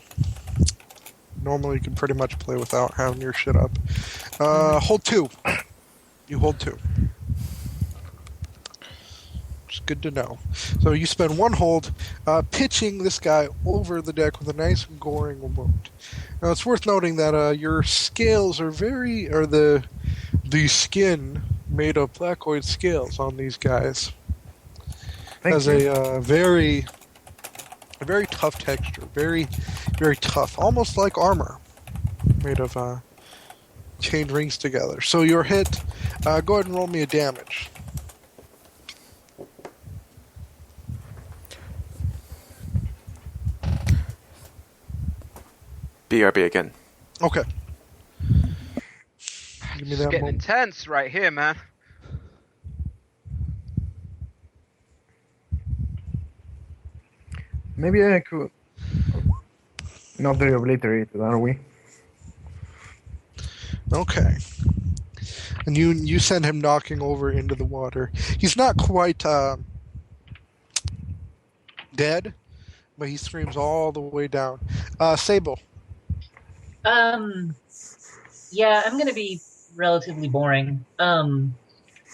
Normally, you can pretty much play without having your shit up. Hold 2. You hold 2. Just good to know. So you spend 1 hold pitching this guy over the deck with a nice goring wound. Now it's worth noting that your scales are the skin made of placoid scales on these guys has a very tough texture, very tough, almost like armor made of chain rings together. So your hit, go ahead and roll me a damage.
BRB again.
Okay. Give me
It's
that
getting
moment.
intense right here, man.
Maybe I could. Not very obliterated, are we?
Okay. And you send him knocking over into the water. He's not quite dead, but he screams all the way down. Sable.
Yeah, I'm gonna be relatively boring. I'm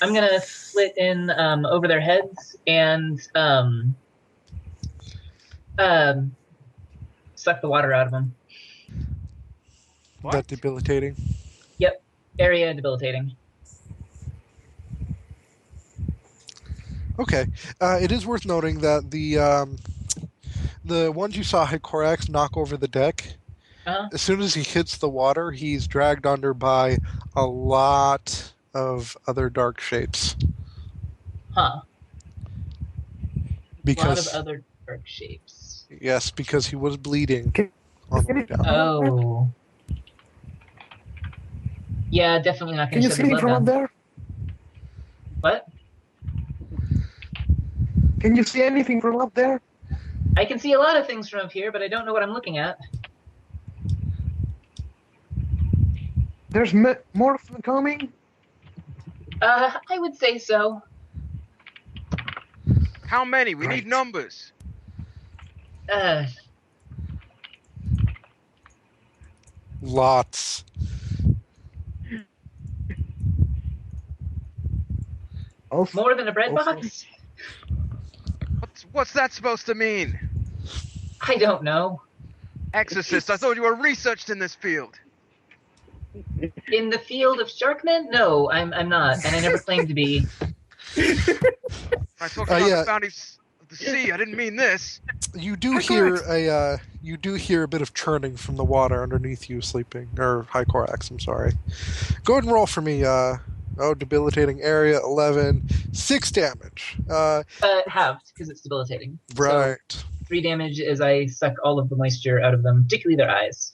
gonna flit in over their heads and suck the water out of them.
That debilitating.
Yep, area debilitating.
Okay. It is worth noting that the ones you saw Hikorax knock over the deck, as soon as he hits the water, he's dragged under by a lot of other dark shapes.
Huh.
Because
A lot of other dark shapes.
yes, because he was bleeding
Can-
on the way down.
Oh. Yeah, definitely not
Can
gonna
you
shed
see
the
me
blood
from up
then.
there?
What?
Can you see anything from up there?
I can see a lot of things from up here, but I don't know what I'm looking at.
There's more of them coming?
I would say so.
How many? We need
Right.
numbers.
Lots.
Also,
More than a bread
also,
box?
What's that supposed to mean?
I don't know.
Exorcist, I thought you were researched in this field.
In the field of Sharkmen? No, I'm not, and I never claimed to be.
When I talked about
Yeah,
the bounties of the sea, I didn't mean this.
you do
High
hear
Corax.
a bit of churning from the water underneath you, sleeping or high corax. I'm sorry. Go ahead and roll for me. Debilitating area 11, 6 damage.
Halved, because it's debilitating. So
Right.
3 damage as I suck all of the moisture out of them, particularly their eyes.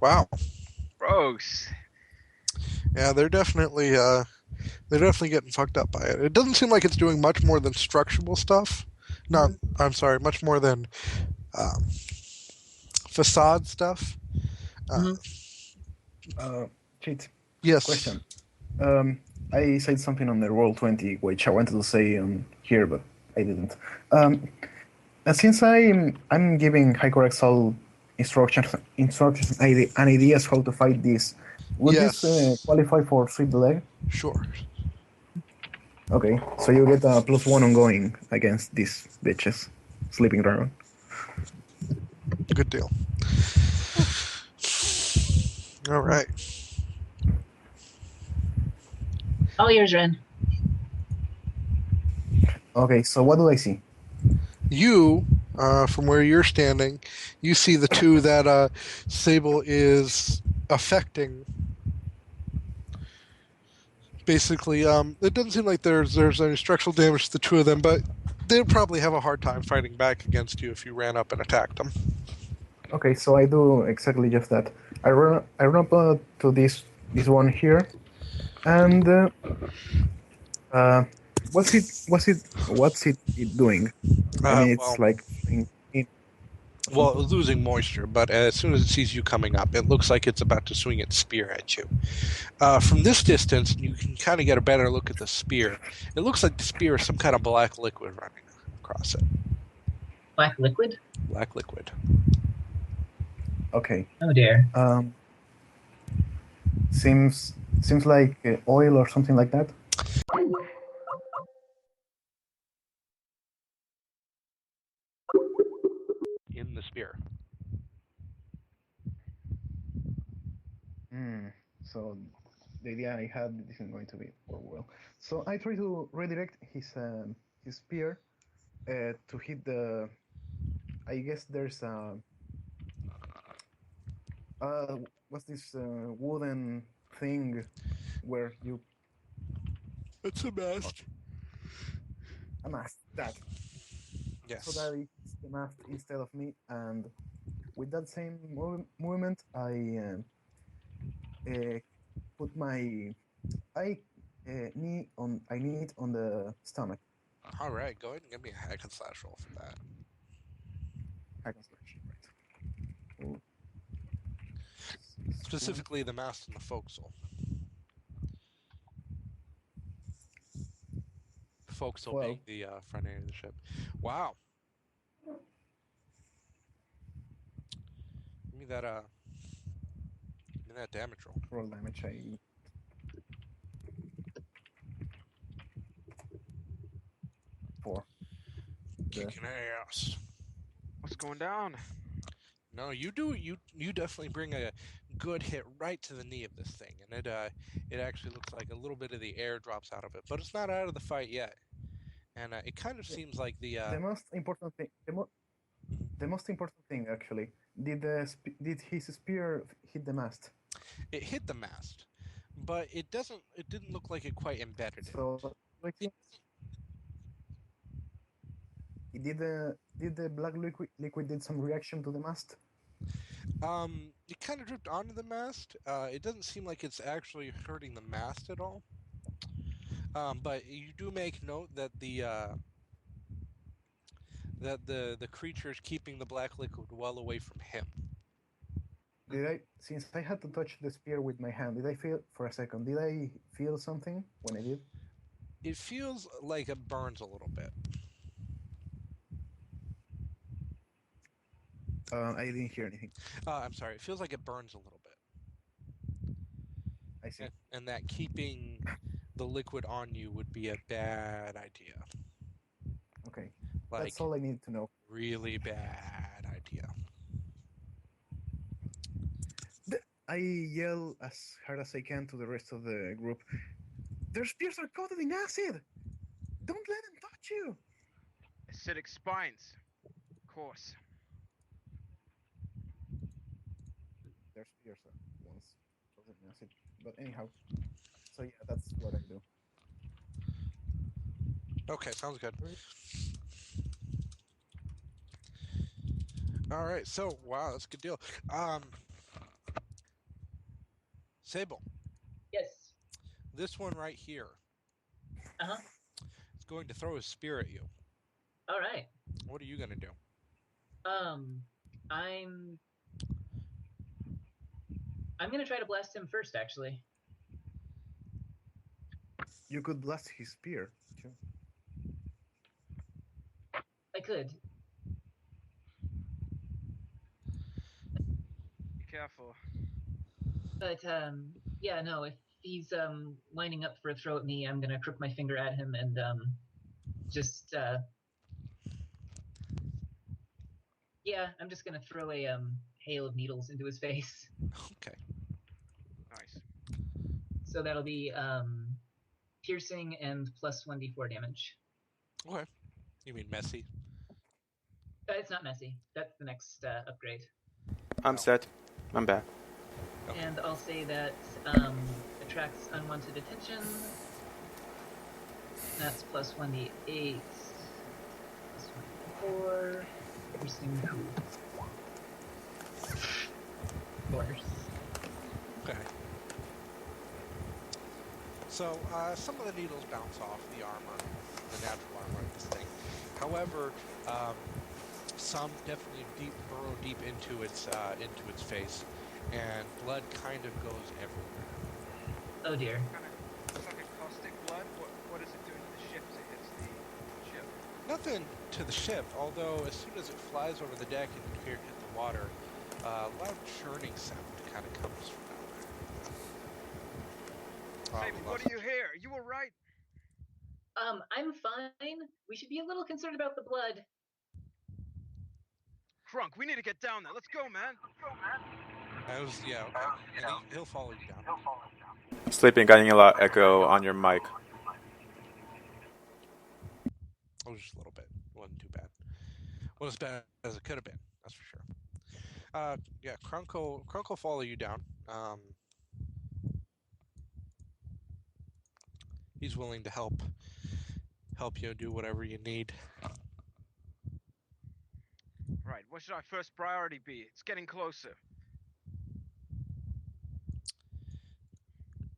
Wow.
Gross.
Yeah, they're definitely getting fucked up by it. It doesn't seem like it's doing much more than structural stuff. Not, I'm sorry, much more than um, facade stuff. Uh,
Mhm.
cheat.
yes.
Question. I said something on the roll 20, which I wanted to say on here, but I didn't. Since I'm giving Hycorex all instructions and ideas how to fight this, would this
Yes.
qualify for sweep the leg?
Sure.
Okay, so you get a +1 ongoing against these bitches, sleeping dragon.
Good deal. All right.
All yours, Ren.
Okay, so what do I see?
You, from where you're standing, you see the two that Sable is affecting. Basically, it doesn't seem like there's any structural damage to the two of them, but they'd probably have a hard time fighting back against you if you ran up and attacked them.
Okay, so I do exactly just that. I run up to this one here, and what's it doing? I mean, it's
Well,
like
losing moisture, but as soon as it sees you coming up, it looks like it's about to swing its spear at you. From this distance, you can kind of get a better look at the spear. It looks like the spear is some kind of black liquid running across it.
Black liquid?
Black liquid.
Okay.
Oh dear.
Seems like oil or something like that.
In the spear.
So the idea I had isn't going to be work well. So I try to redirect his spear to hit the. I guess there's a. What's this wooden thing where you
It's a mast.
a mast that
Yes.
so that it's the mast instead of me, and with that same movement I put my I knee it on the stomach.
All right, go ahead and give me a hack and slash roll for that.
Hack and slash, right. Ooh.
Specifically, the mast and the forecastle. Forecastle being the front end of the ship. Wow. Give me that damage roll.
Roll damage. I 4.
Kicking ass.
What's going down?
No, you do. You definitely bring a good hit right to the knee of this thing, and it actually looks like a little bit of the air drops out of it, but it's not out of the fight yet. And it kind of seems like the
most important thing. The most important thing actually. Did his spear hit the mast?
it hit the mast, but it doesn't. It didn't look like it quite embedded it.
So like did the black liquid did some reaction to the mast?
It kind of dripped onto the mast. It doesn't seem like it's actually hurting the mast at all. But you do make note that the creature is keeping the black liquid well away from him.
Since I had to touch the spear with my hand, did I feel for a second? Did I feel something when I did?
It feels like it burns a little bit.
I didn't hear anything.
I'm sorry. It feels like it burns a little bit,
I see.
and that keeping the liquid on you would be a bad idea.
Okay.
Like,
That's all I need to know.
really bad idea.
I yell as hard as I can to the rest of the group. Their spears are coated in acid! Don't let them touch you!
Acidic spines. Of course.
Their spears are once coated in acid. But anyhow. So yeah, that's what I do.
Okay, sounds good. All right, so wow, that's a good deal. Sable,
Yes.
this one right here
Uh-huh.
is going to throw a spear at you.
All right.
What are you gonna do?
I'm gonna try to blast him first, actually.
You could blast his spear, too.
I could.
Be careful.
But yeah, no, if he's lining up for a throw at me, I'm gonna crook my finger at him and just yeah, I'm just gonna throw a hail of needles into his face.
Okay.
Nice.
So that'll be piercing and plus 1d4 damage.
Okay. You mean messy?
It's not messy. That's the next upgrade.
I'm set. I'm back.
Okay.
And I'll say that attracts unwanted attention. That's plus 1d8, plus 1d4, piercing 2. Of course.
Okay. So some of the needles bounce off the armor, the natural armor of this thing. However, some definitely burrow deep into its face, and blood kind of goes everywhere.
Oh dear.
Kind of it's like a caustic blood. What is it doing to the ship as it hits the ship?
Nothing to the ship, although as soon as it flies over the deck and you hear it hit the water, a loud churning sound kind of comes from down there.
Sable, what do you hear? You all right?
I'm fine. We should be a little concerned about the blood.
Crunk, we need to get down there. Let's go, man.
Yeah, okay. And he'll follow you down.
Sleeping, getting a lot of echo on your mic.
Oh, just a little bit. It wasn't too bad. Wasn't as bad as it could have been, that's for sure. Yeah, Crunk will follow you down. He's willing to help you do whatever you need.
Right, what should our first priority be? It's getting closer.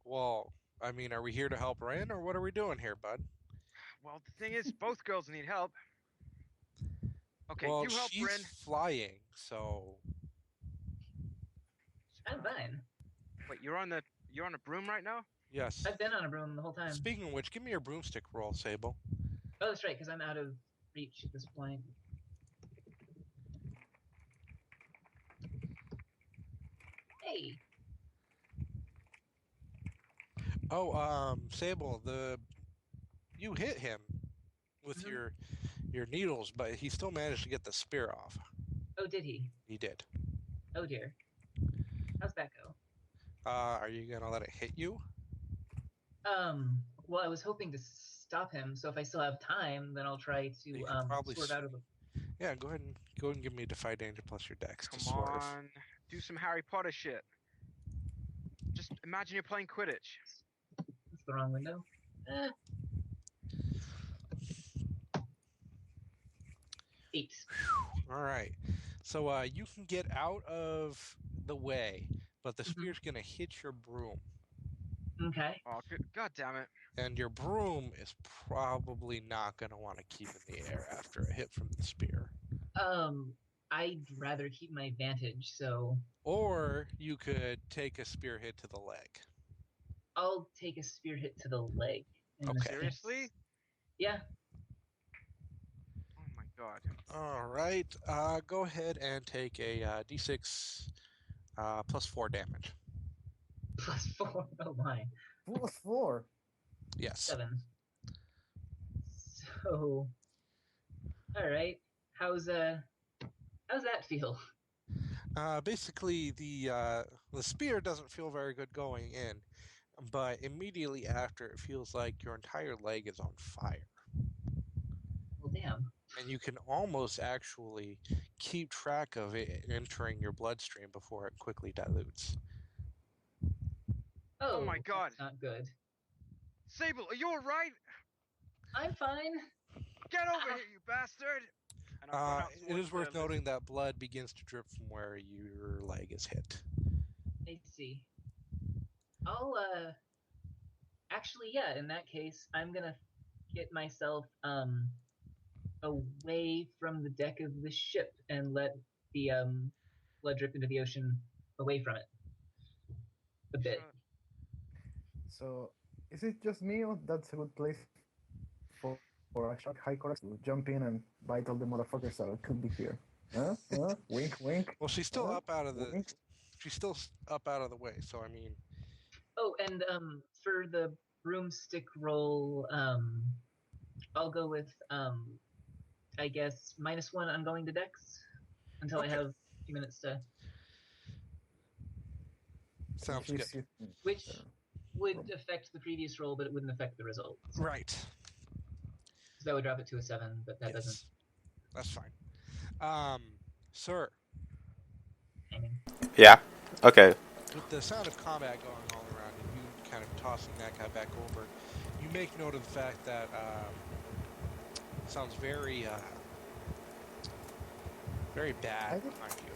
Well, I mean, are we here to help Ryan, or what are we doing here, bud?
Well, the thing is, both girls need help. Okay,
Well,
you help
she's
Bryn.
flying, so
I'm fine.
Wait, you're on a broom right now?
yes.
I've been on a broom the whole time.
Speaking of which, give me your broomstick roll, Sable.
Oh, that's right, because I'm out of reach at this point. Hey.
Oh, Sable, you hit him with your needles, but he still managed to get the spear off.
Oh, did he?
He did.
Oh dear. How's that go?
Are you gonna let it hit you?
Well, I was hoping to stop him, so if I still have time, then I'll try
You
to
could probably
swerve out of the.
Yeah, go ahead and give me a defy danger plus your dex to
Come
swerve.
on, do some Harry Potter shit. Just imagine you're playing Quidditch.
That's the wrong window. Eh. 8.
All right. So you can get out of the way, but the spear's gonna hit your broom,
Okay.
Oh, god damn it.
and your broom is probably not gonna want to keep in the air after a hit from the spear.
I'd rather keep my advantage, so
Or you could take a spear hit to the leg.
I'll take a spear hit to the leg.
Okay.
Seriously?
Yeah.
Oh my God.
All right. Go ahead and take a d6 +4 damage.
+4. Oh my.
+4.
Yes.
7. So, all right. How's that feel?
Basically, the spear doesn't feel very good going in, but immediately after, it feels like your entire leg is on fire,
Well, damn.
and you can almost actually keep track of it entering your bloodstream before it quickly dilutes.
Oh my
Oh,
God.
that's not good.
Sable, are you alright?
I'm fine.
Get over here, you bastard! And I run out
It
towards
is worth
the
noting
lizard.
that blood begins to drip from where your leg is hit.
I see. I'll actually, yeah, in that case, I'm gonna get myself away from the deck of the ship and let the blood drip into the ocean away from it a bit.
Sure.
So, is it just me, or that's a good place for a shark high corax to jump in and bite all the motherfuckers that could be here? Huh? Huh? Wink, wink.
Well, she's still
Huh?
up out of the.
Wink.
She's still up out of the way. So I mean,
Oh, and for the broomstick roll, I'll go with I guess -1 on going to Dex until I
Okay.
have a few minutes to,
sounds good.
which
Uh,
would affect the previous roll, but it wouldn't affect the result. So
Right.
that would drop it to a 7, but that doesn't.
Yes. That's fine. Sir,
Hanging.
Yeah. Okay.
with the sound of combat going all around and you kind of tossing that guy back over, you make note of the fact that sounds very, very bad
I think-
behind you.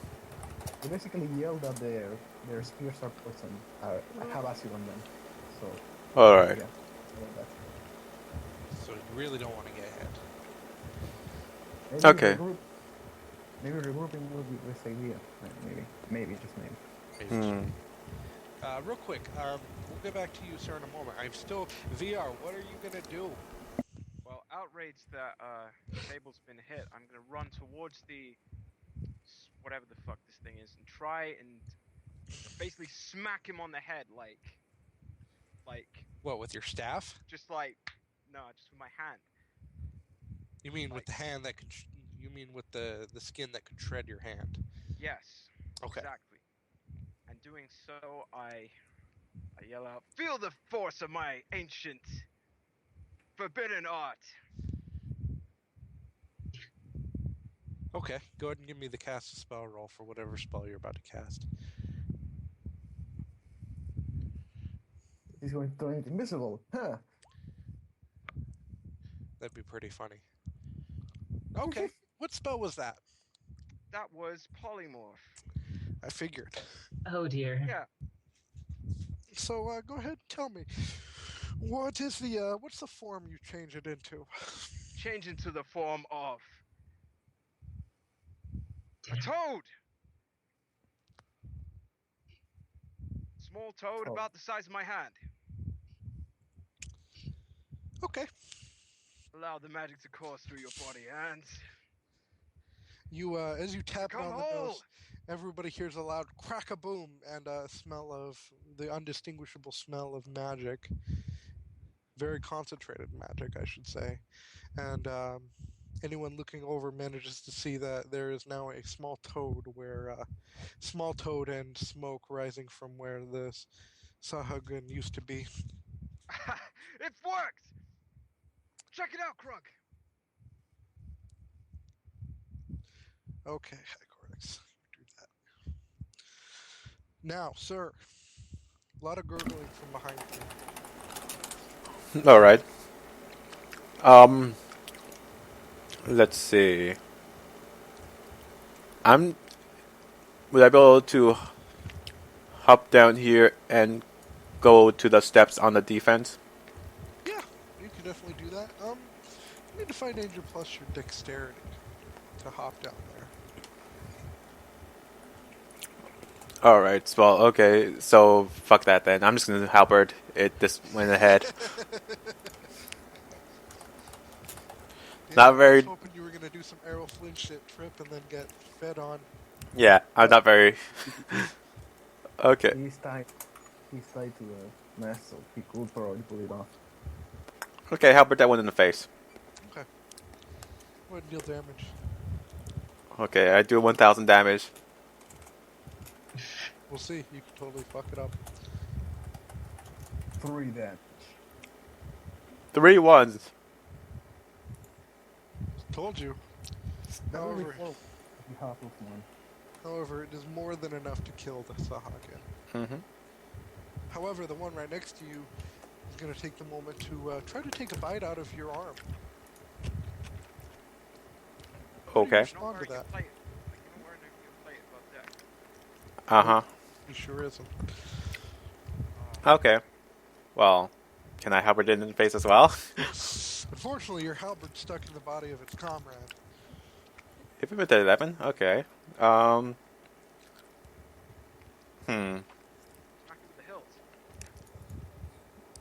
They basically yelled that their spears are poison. Have acid on them. So,
All right.
yeah. Like that.
So you really don't want to get hit.
Maybe
Okay.
Maybe regrouping will be the best idea. Maybe, just maybe.
Maybe just me. Real quick, we'll get back to you, sir, in a moment. I'm still VR. What are you gonna do?
Well, outraged that Sable's been hit, I'm gonna run towards the whatever the fuck this thing is and try and basically smack him on the head, like
What, with your staff?
just like no, just with my hand.
You mean with
Like-
the hand that could? You mean with the skin that could shred your hand?
Yes.
Okay.
Exactly. And doing so, I yell out, "Feel the force of my ancient, forbidden art!"
Okay. Go ahead and give me the cast a spell roll for whatever spell you're about to cast.
He's going to turn it invisible. Huh?
That'd be pretty funny. Okay. What spell was that?
That was polymorph.
I figured.
Oh dear.
Yeah.
So go ahead and tell me. What's the form you change it into?
Change into the form of a toad. Small toad,
Toad.
about the size of my hand.
Okay.
Allow the magic to course through your body and
You as you tap it
become
on the
whole.
nose, everybody hears a loud crack a boom and a smell of the undistinguishable smell of magic. Very concentrated magic, I should say. And anyone looking over manages to see that there is now a small toad and smoke rising from where this Sahagun used to be.
It's worked. Check it out, Krug.
Okay, Hycorix, do that. Now, sir, a lot of gurgling from behind you.
All right. Let's see. Would I be able to hop down here and go to the steps on the defense?
Yeah, you can definitely do that. You need to find danger plus your dexterity to hop down there.
All right. Well, okay. So fuck that then. I'm just gonna halberd it. This went ahead.
Yeah,
Not
I
very-
was hoping you were gonna gonna do some arrow flinch shit, trip, and then get fed on.
Yeah, I'm not very. Okay.
He's tied. He's tied to the mast, so he could probably pull it off.
Okay, how about that one in the face?
Okay. Go ahead and deal damage.
Okay, I do 1,000 damage.
We'll see. You can totally fuck it up.
3 damage.
3 ones.
Told you.
That will be
However,
4 on behalf of one.
however, it is more than enough to kill the Sahagin.
Mm-hmm.
However, the one right next to you is going to take the moment to try to take a bite out of your arm.
Okay.
Not
Respond to
wearing a
that.
plate. Like, you're not wearing a plate above deck.
Uh-huh.
He sure isn't.
Okay. Well, can I halberd it in the face as well?
Unfortunately, your halberd stuck in the body of its comrade.
Hit him with 11? Okay. Hmm.
Smack him with the hilt.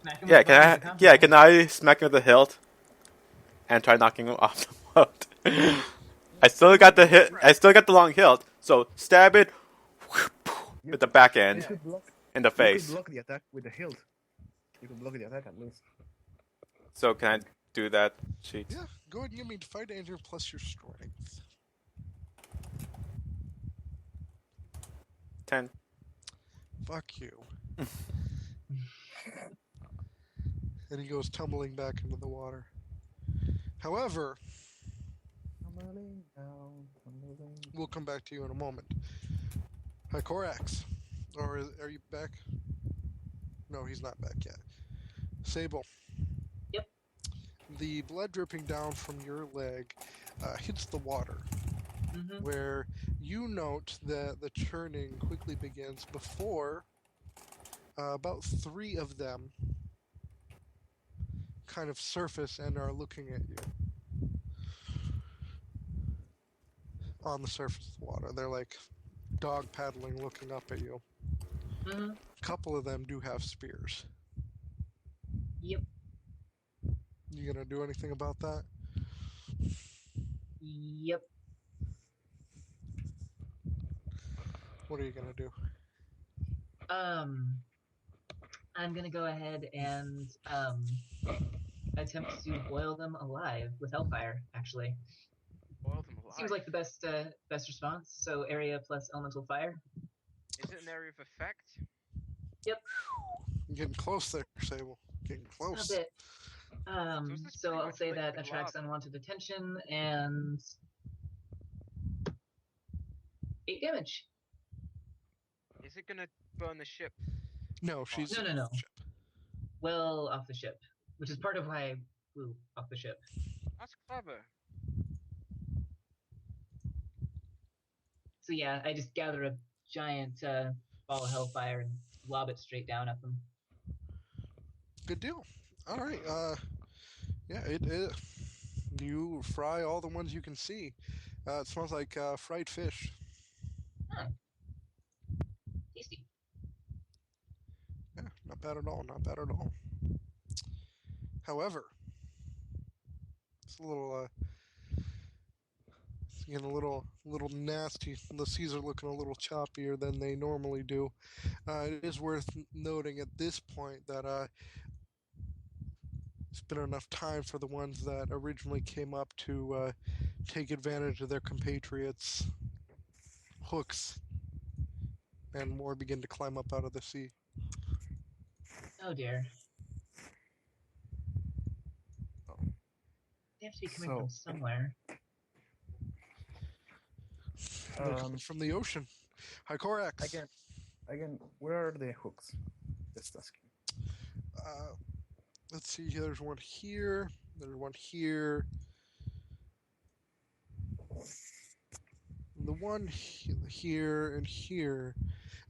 Smack him
Yeah,
with the bottom of the
yeah,
compass.
can I smack him with the hilt and try knocking him off the boat? I still got the hit. I still got the long hilt, so stab it with the back end
You could block.
in the
You could
face.
block the attack with the hilt. You could block the attack at least.
So can I do that, cheat?
Yeah, go ahead and give me Defy Danger plus your strength.
10.
Fuck you. And he goes tumbling back into the water. However,
Tumbling down, tumbling.
we'll come back to you in a moment. Hi, Korax. Are you back? No, he's not back yet. Sable.
Yep.
The blood dripping down from your leg hits the water,
Mm-hmm.
where you note that the churning quickly begins before about 3 of them kind of surface and are looking at you on the surface of the water. They're like dog paddling, looking up at you.
Mm-hmm.
A couple of them do have spears.
Yep.
You gonna do anything about that?
Yep.
What are you gonna do?
I'm gonna go ahead and attempt to boil them alive with hellfire. Actually,
Boil them alive.
seems like the best response. So area plus elemental fire.
Is it an area of effect?
You're getting close there, Sable. Getting
A
close.
bit.
is this
So
pretty
I'll
much
say
like
that
the
attracts
lava?
unwanted attention and 8 damage.
Is it gonna burn the ship?
No, she's
No. Well off the ship, which is part of why I flew off the ship.
That's clever.
So yeah, I just gather a giant ball of hellfire and lob it straight down at them.
Good deal. All right. Yeah. It. You fry all the ones you can see. It smells like fried fish.
Tasty.
Yeah, not bad at all. Not bad at all. However, it's a little. It's getting a little nasty. The seas are looking a little choppier than they normally do. It is worth noting at this point that it's been enough time for the ones that originally came up to take advantage of their compatriots' hooks and more begin to climb up out of the sea.
Oh dear. They have to be coming from somewhere.
From the ocean. Hi, Korax.
Again, where are the hooks? Just asking.
Let's see. There's one here. There's one here. The one here and here.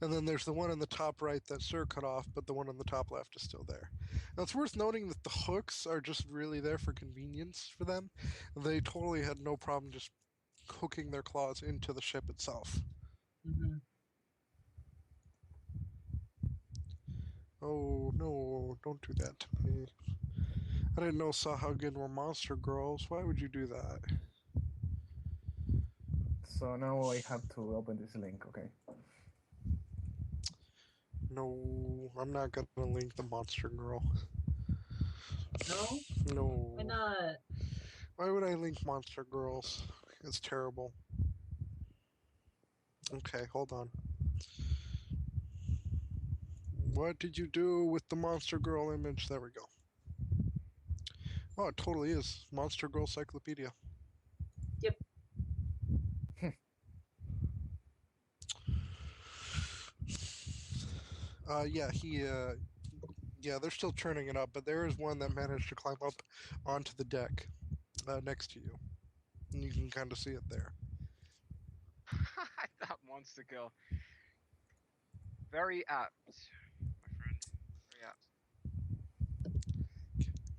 And then there's the one in the top right that Sir cut off, but the one in the top left is still there. Now, it's worth noting that the hooks are just really there for convenience for them. They totally had no problem just hooking their claws into the ship itself.
Mm-hmm.
Oh, no, don't do that to me. I didn't know Sahagin were monster girls. Why would you do that?
So now I have to open this link. Okay.
No, I'm not gonna link the monster girl.
No?
No.
Why not?
Why would I link monster girls? It's terrible. Okay, hold on. What did you do with the monster girl image? There we go. Oh, it totally is. Monster Girl Cyclopedia.
Yep.
Yeah, they're still churning it up, but there is one that managed to climb up onto the deck next to you. And you can kind of see it there.
That monster girl. Very apt, my friend. Very apt.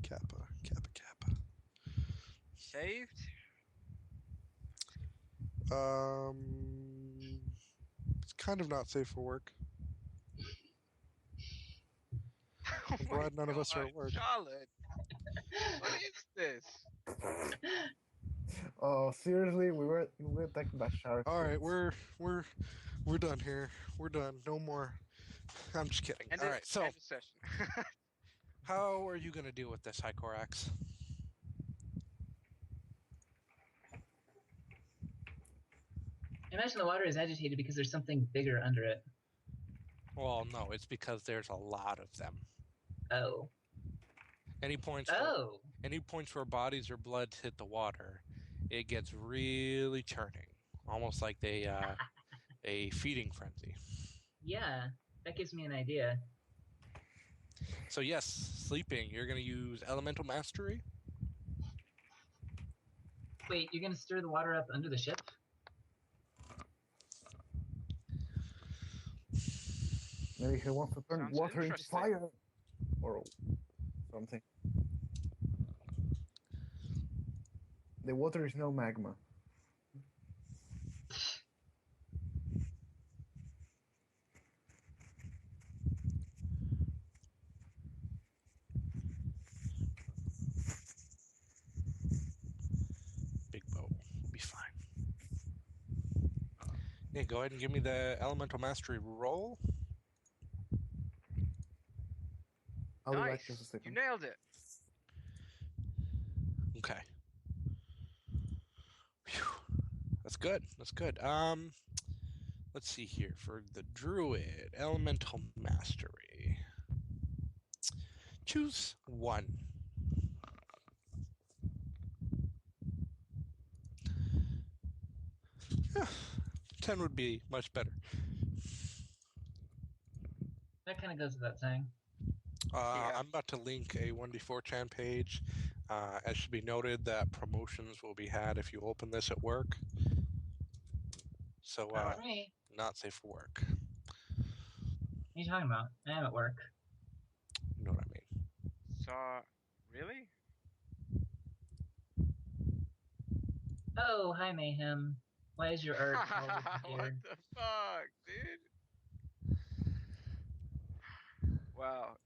Kappa, Kappa, Kappa.
Saved?
It's kind of not safe for work.
Oh
I'm
my
glad none of us are
God,
at work.
Charlotte, what is this?
Oh, seriously, we were attacked by sharks.
All right, we're done here. We're done. No more. I'm just kidding. All right, so
End of session.
how are you going to deal with this, Hycorax?
I imagine the water is agitated because there's something bigger under it.
Well, no, it's because there's a lot of them.
Oh.
Any points where bodies or blood hit the water, it gets really churning, almost like a feeding frenzy.
Yeah, that gives me an idea.
So yes, sleeping. You're going to use Elemental Mastery.
Wait, you're gonna stir the water up under the ship?
Maybe he wants to turn
Sounds
water into
interesting.
fire or something. The water is no magma.
Big bow will be fine. Yeah, go ahead and give me the Elemental Mastery roll.
I'll be back just a
Nice.
second.
You nailed it.
Okay. Whew. That's good. That's good. Let's see here for the Druid Elemental Mastery. Choose one. Yeah, 10 would be much better.
That kind of goes without saying.
Yeah.
I'm about to link a 1d4chan page. It should be noted that promotions will be had if you open this at work. So,
Not me.
not safe for work.
What are you talking about? I am at work.
You know what I mean?
So, really?
Oh, hi, Mayhem. Why is your art all over
What
here?
the fuck, dude? Wow.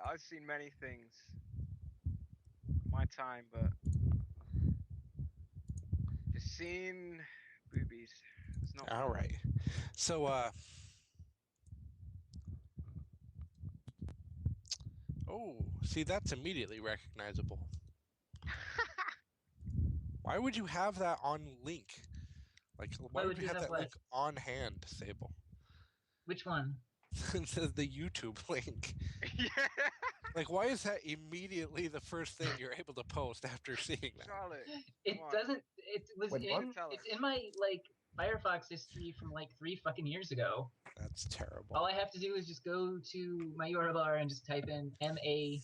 I've seen many things in my time, but just seeing boobies is not
All
fun.
right. So, oh, see, that's immediately recognizable. Why would you have that on link? Like, why would you have that
what?
link on hand, Sable?
Which one?
The YouTube link.
Yeah.
Like, why is that immediately the first thing you're able to post after seeing that?
Charlotte.
It
come on.
doesn't. It was
Wait,
in.
what?
Tell
It's
us.
in my Firefox history from 3 fucking years ago.
That's terrible.
All I have to do is just go to my URL bar and just type in MAH.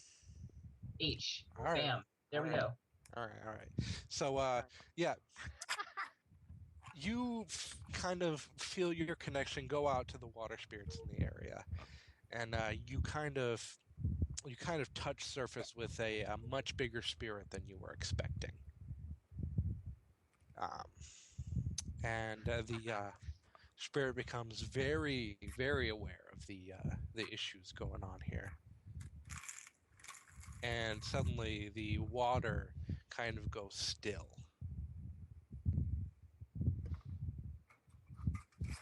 All right.
Bam. There we go.
All right. So, yeah. You kind of feel your connection go out to the water spirits in the area, and you kind of touch surface with a much bigger spirit than you were expecting. And the spirit becomes very, very aware of the issues going on here. And suddenly the water kind of goes still.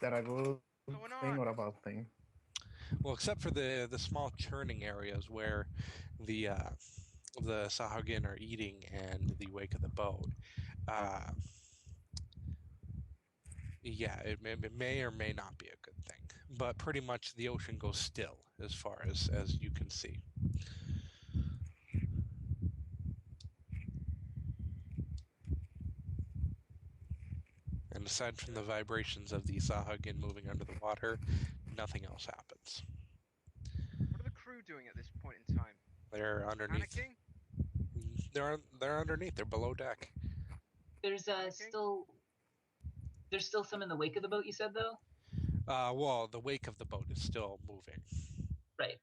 that a good
Going
thing
on?
or a bad thing?
Well, except for the small churning areas where the Sahagin are eating and the wake of the boat. Uh, yeah, it may or may not be a good thing, but pretty much the ocean goes still as far as you can see. And aside from the vibrations of the Sahagin moving under the water, nothing else happens.
What are the crew doing at this point in time?
They're underneath.
Panicking?
They're underneath. They're below deck.
There's still some in the wake of the boat. You said though.
Well, the wake of the boat is still moving,
Right.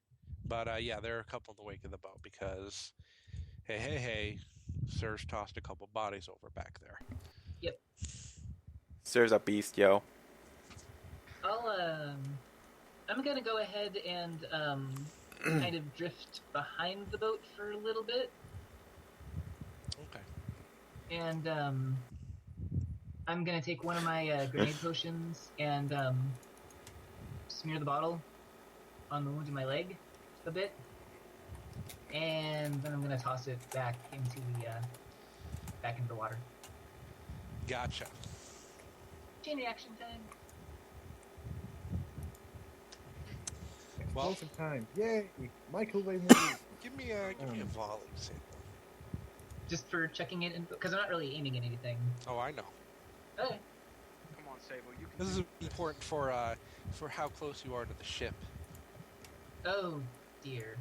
but yeah, there are a couple in the wake of the boat because, hey, Sir's tossed a couple bodies over back there.
Yep.
Sir's a beast, yo.
I'm gonna go ahead and kind of drift behind the boat for a little bit,
Okay.
and I'm gonna take one of my grenade potions and smear the bottle on the wound in my leg a bit, and then I'm gonna toss it back into the water.
Gotcha.
Chain reaction time.
Well,
Explosive time! Yay! Michael Bay movie.
give me a volley, Sable.
Just for checking it, because I'm not really aiming at anything.
Oh, I know.
Okay.
Come on, Sable, you can
This
do
is important for how close you are to the ship.
Oh dear.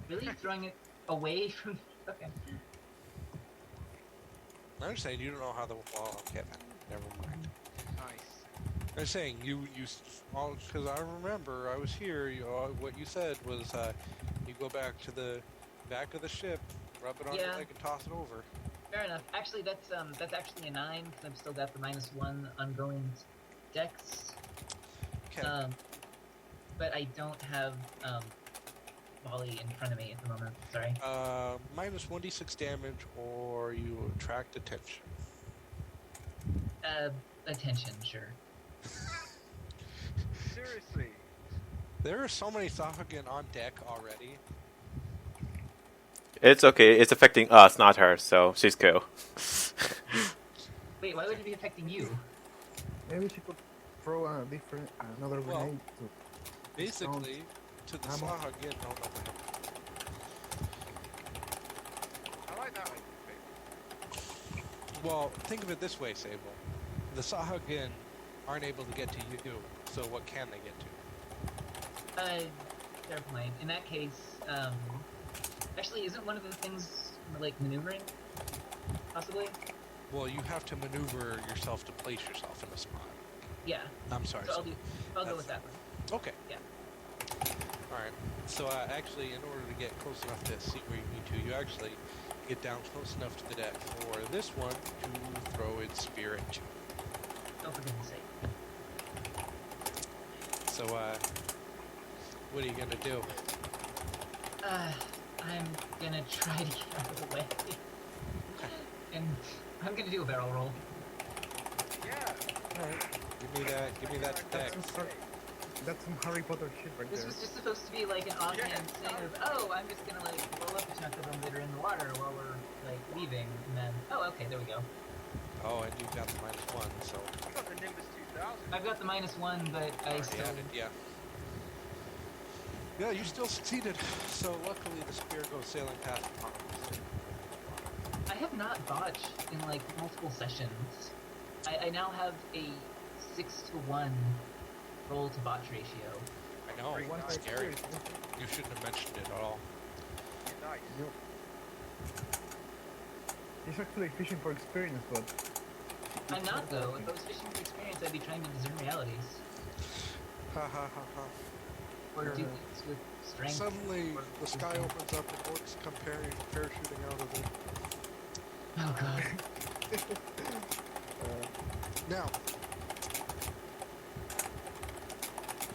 Really? Throwing it away from... Okay.
I'm saying you don't know how the well. Okay, then. Never mind.
Nice.
I'm saying you all because I remember I was here. What you said was you go back to the back of the ship, rub it on your
Yeah.
leg, and toss it over.
Fair enough. Actually, that's actually a 9, because I've still got the -1 ongoing dex.
Okay.
But I don't have volley in front of me at the moment. Sorry.
Minus 1d6 damage, or you attract attention.
Attention, sure.
Seriously.
There are so many Sahagin on deck already.
It's okay. It's affecting us, not her, so she's cool.
Wait, why would it be affecting you?
Maybe she could throw another
Well,
grenade.
Basically, to the
Ammo.
Sahagin. No.
I like that.
Well, think of it this way, Sable. The Sahagin aren't able to get to you, so what can they get to?
Fair point. In that case, actually, isn't one of the things like maneuvering? Possibly.
Well, you have to maneuver yourself to place yourself in a spot.
Yeah.
I'm sorry.
So I'll go
that's-
with that one.
Okay.
Yeah.
All right. So actually, in order to get close enough to see where you need to, you actually get down close enough to the deck for this one to throw its spear at you.
Oh, for goodness sake.
So, what are you gonna do?
I'm gonna try to get out of the way. And I'm gonna do a barrel roll.
Yeah.
All right. Give me that deck.
That's some Harry Potter shit right
This
there.
was just supposed to be like an offhand thing of, oh, I'm just gonna like roll up a chunk of them that are in the water while we're like leaving, and then, oh, okay, there we go.
Oh, and you got the -1, so
I got the Nimbus 2000.
I've got the -1, but I
already
still.
added, yeah. Yeah, you still succeeded. So luckily, the spear goes sailing past the pond.
I have not botched in like multiple sessions. I now have a 6-to-1 roll to botch ratio.
I know.
Great
It's
night.
scary. You shouldn't have mentioned it at all.
Nice.
He's actually fishing for experience, but
I'm not though. If I was fishing for experience, I'd be trying to discern realities.
Ha ha ha ha.
Or
Fair
do
enough.
things with strength.
Suddenly,
or
the sky opens up and orcs come parachuting out of it.
Oh god.
Now,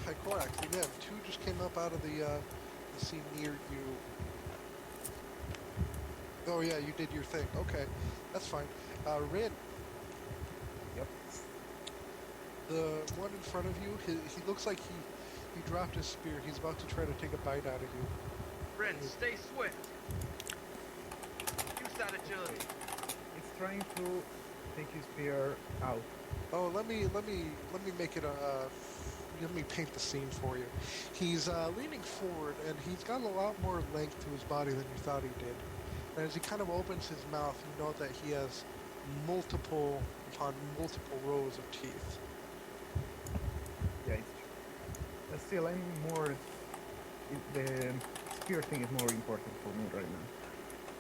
Hycorax, again, 2 just came up out of the sea near you. Oh yeah, you did your thing. Okay, that's fine. Rin.
Yep.
The one in front of you, he looks like he dropped his spear. He's about to try to take a bite out of you.
Ren, stay swift. Use that agility.
It's trying to take his spear out.
Oh, let me make it a. Let me paint the scene for you. He's leaning forward, and he's got a lot more length to his body than you thought he did. And as he kind of opens his mouth, you know that he has multiple upon multiple rows of teeth.
Yeah, it's true. But still, I'm more. The spear thing is more important for me right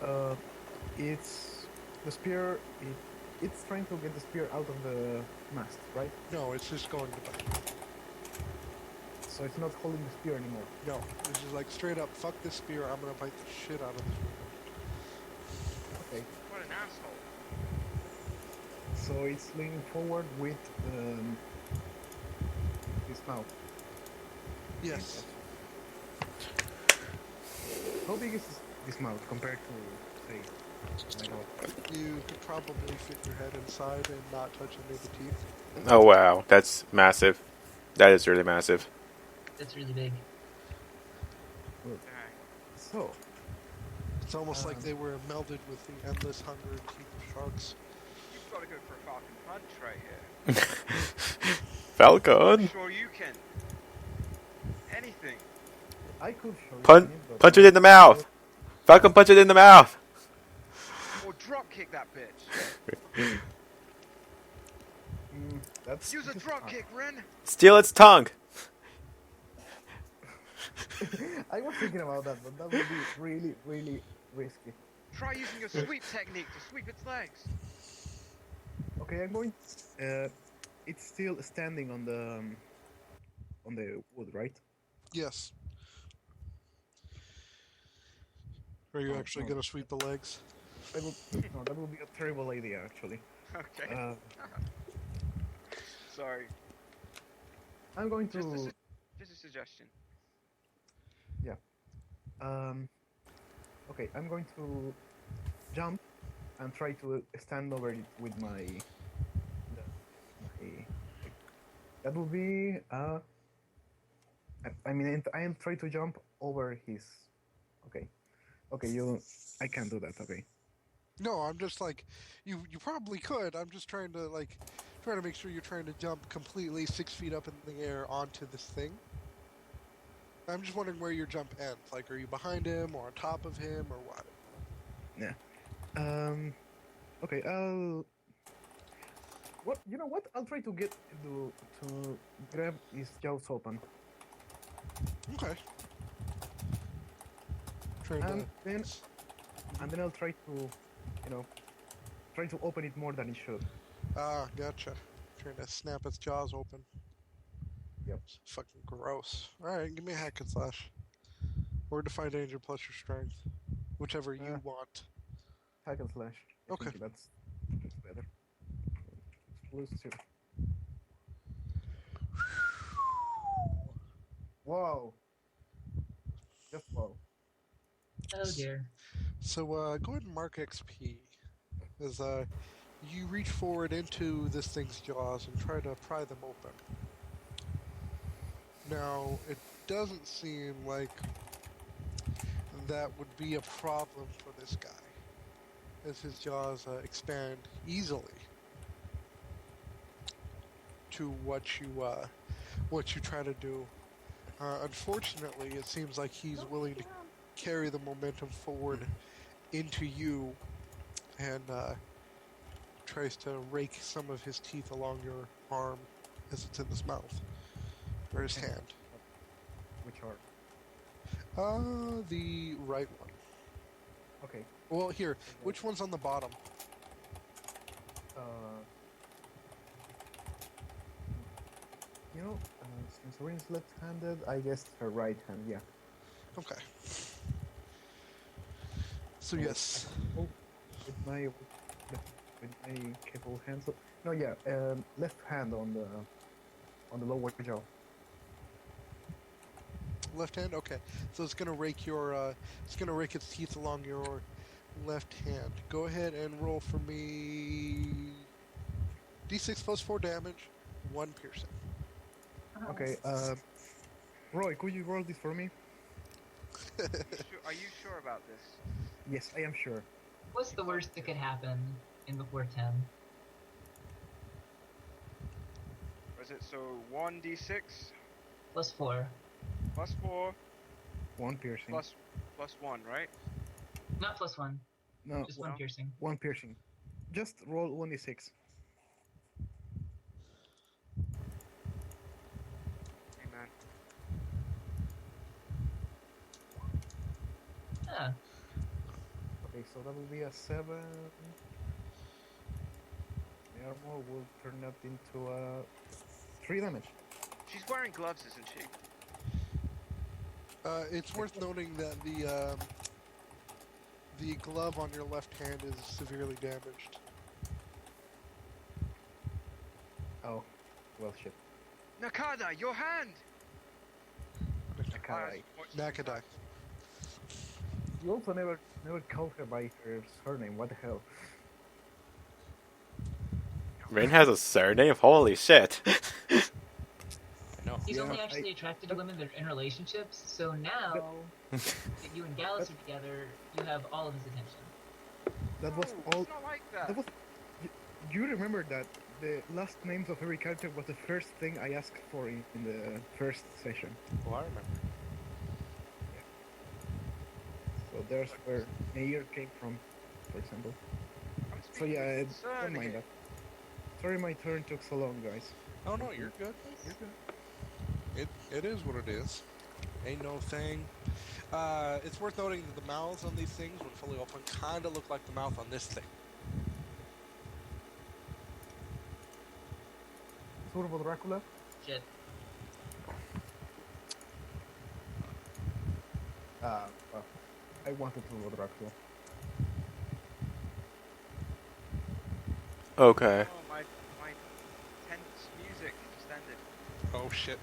now. It's the spear. It's trying to get the spear out of the mast, right?
No, it's just going to bite.
So it's not holding the spear anymore.
No, it's just like straight up, fuck this spear, I'm gonna bite the shit out of this woman.
Okay.
What an asshole.
So it's leaning forward with his mouth.
Yes.
How big is this mouth compared to, say, my dog?
You could probably fit your head inside and not touch any of the teeth.
Oh wow, that's massive. That is really massive.
That's really big.
Alright.
So,
It's almost like they were melded with the endless hunger and teeth of sharks.
You've got to go for a Falcon Punch right here.
Falcon,
Sure you can. Anything.
I could show you.
punch,
but-
punch it in the mouth. Falcon, punch it in the mouth.
Or drop kick that bitch.
That's
Use a
just
drop
hard.
kick, Ren.
Steal its tongue.
I was thinking about that, but that would be really, really risky.
Try using your sweep technique to sweep its legs.
Okay, I'm going. It's still standing on the wood, right?
Yes. Are you
Oh,
actually
no.
gonna sweep the legs?
That would, no, that would be a terrible idea, actually.
Okay. Sorry.
I'm going
Just a,
to.
su- just a suggestion.
Okay, I'm going to jump and try to stand over it with my. That would be. I mean, I am trying to jump over his. Okay. Okay, you. I can't do that. Okay.
No, I'm just like, you probably could. I'm just trying to make sure you're trying to jump completely 6 feet up in the air onto this thing. I'm just wondering where your jump ends. Like, are you behind him or on top of him or what?
Okay. What? You know what? I'll try to get to grab his jaws open,
Okay. Trying
and
to.
then I'll try to, try to open it more than it should.
Ah, gotcha. Trying to snap its jaws open.
Yep.
It's fucking gross. Alright, give me a hack and slash. Or defy danger plus your strength. Whichever you want.
Hack and slash. I
Okay.
think that's better. Plus 2. Whoa. Just whoa.
Oh dear.
So go ahead and mark XP. As you reach forward into this thing's jaws and try to pry them open. Now, it doesn't seem like that would be a problem for this guy, as his jaws expand easily to what you try to do. Unfortunately, it seems like he's willing to carry the momentum forward into you and tries to rake some of his teeth along your arm as it's in his mouth or his hand.
Which are?
The right one.
Okay.
Well, here, which one's on the bottom?
Since Rin's left-handed, I guess her right hand. Yeah.
Okay. So yes.
Oh, with my capable hands. No, yeah. Left hand on the lower jaw.
Left hand? Okay. So it's gonna rake its teeth along your left hand. Go ahead and roll for me D6 plus 4 damage. 1 piercing.
Okay, Roy, could you roll this for me?
Are you sure about this?
Yes, I am sure.
What's the worst that could happen in before 10?
Or is it so 1d6
Plus 4.
plus 4
1 piercing.
plus 1, right?
Not plus 1.
No,
Just 1
no.
piercing.
1 piercing. Just roll 1d6.
Hey man.
Ah,
Okay, so that will be a 7. The armor will turn that into a 3 damage.
She's wearing gloves, isn't she?
It's worth noting that the glove on your left hand is severely damaged.
Oh, well, shit.
Nakada, your hand!
Nakai.
Nakadai.
You also never called her by her surname. What the hell?
Rain has a surname? Holy shit.
No.
he's
Yeah,
only actually attracted to women that are in relationships, so now that you and Gallus are together, you have all of his attention.
That was
No,
all.
it's not like that.
That was. You remember that the last names of every character was the first thing I asked for in the first session.
Oh, I remember.
So there's where Mayor came from, for example.
I'm
So
speaking
yeah,
with
don't
concern
mind
here.
that. Sorry my turn took so long, guys.
Oh no, you're good. You're good. It is what it is. Ain't no thing. It's worth noting that the mouths on these things, when fully open, kind of look like the mouth on this thing.
Turbo Dracula?
Shit.
Well, I wanted Turbo Dracula.
Okay.
Oh, my tense music just ended.
Oh shit.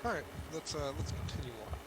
All right, let's continue on.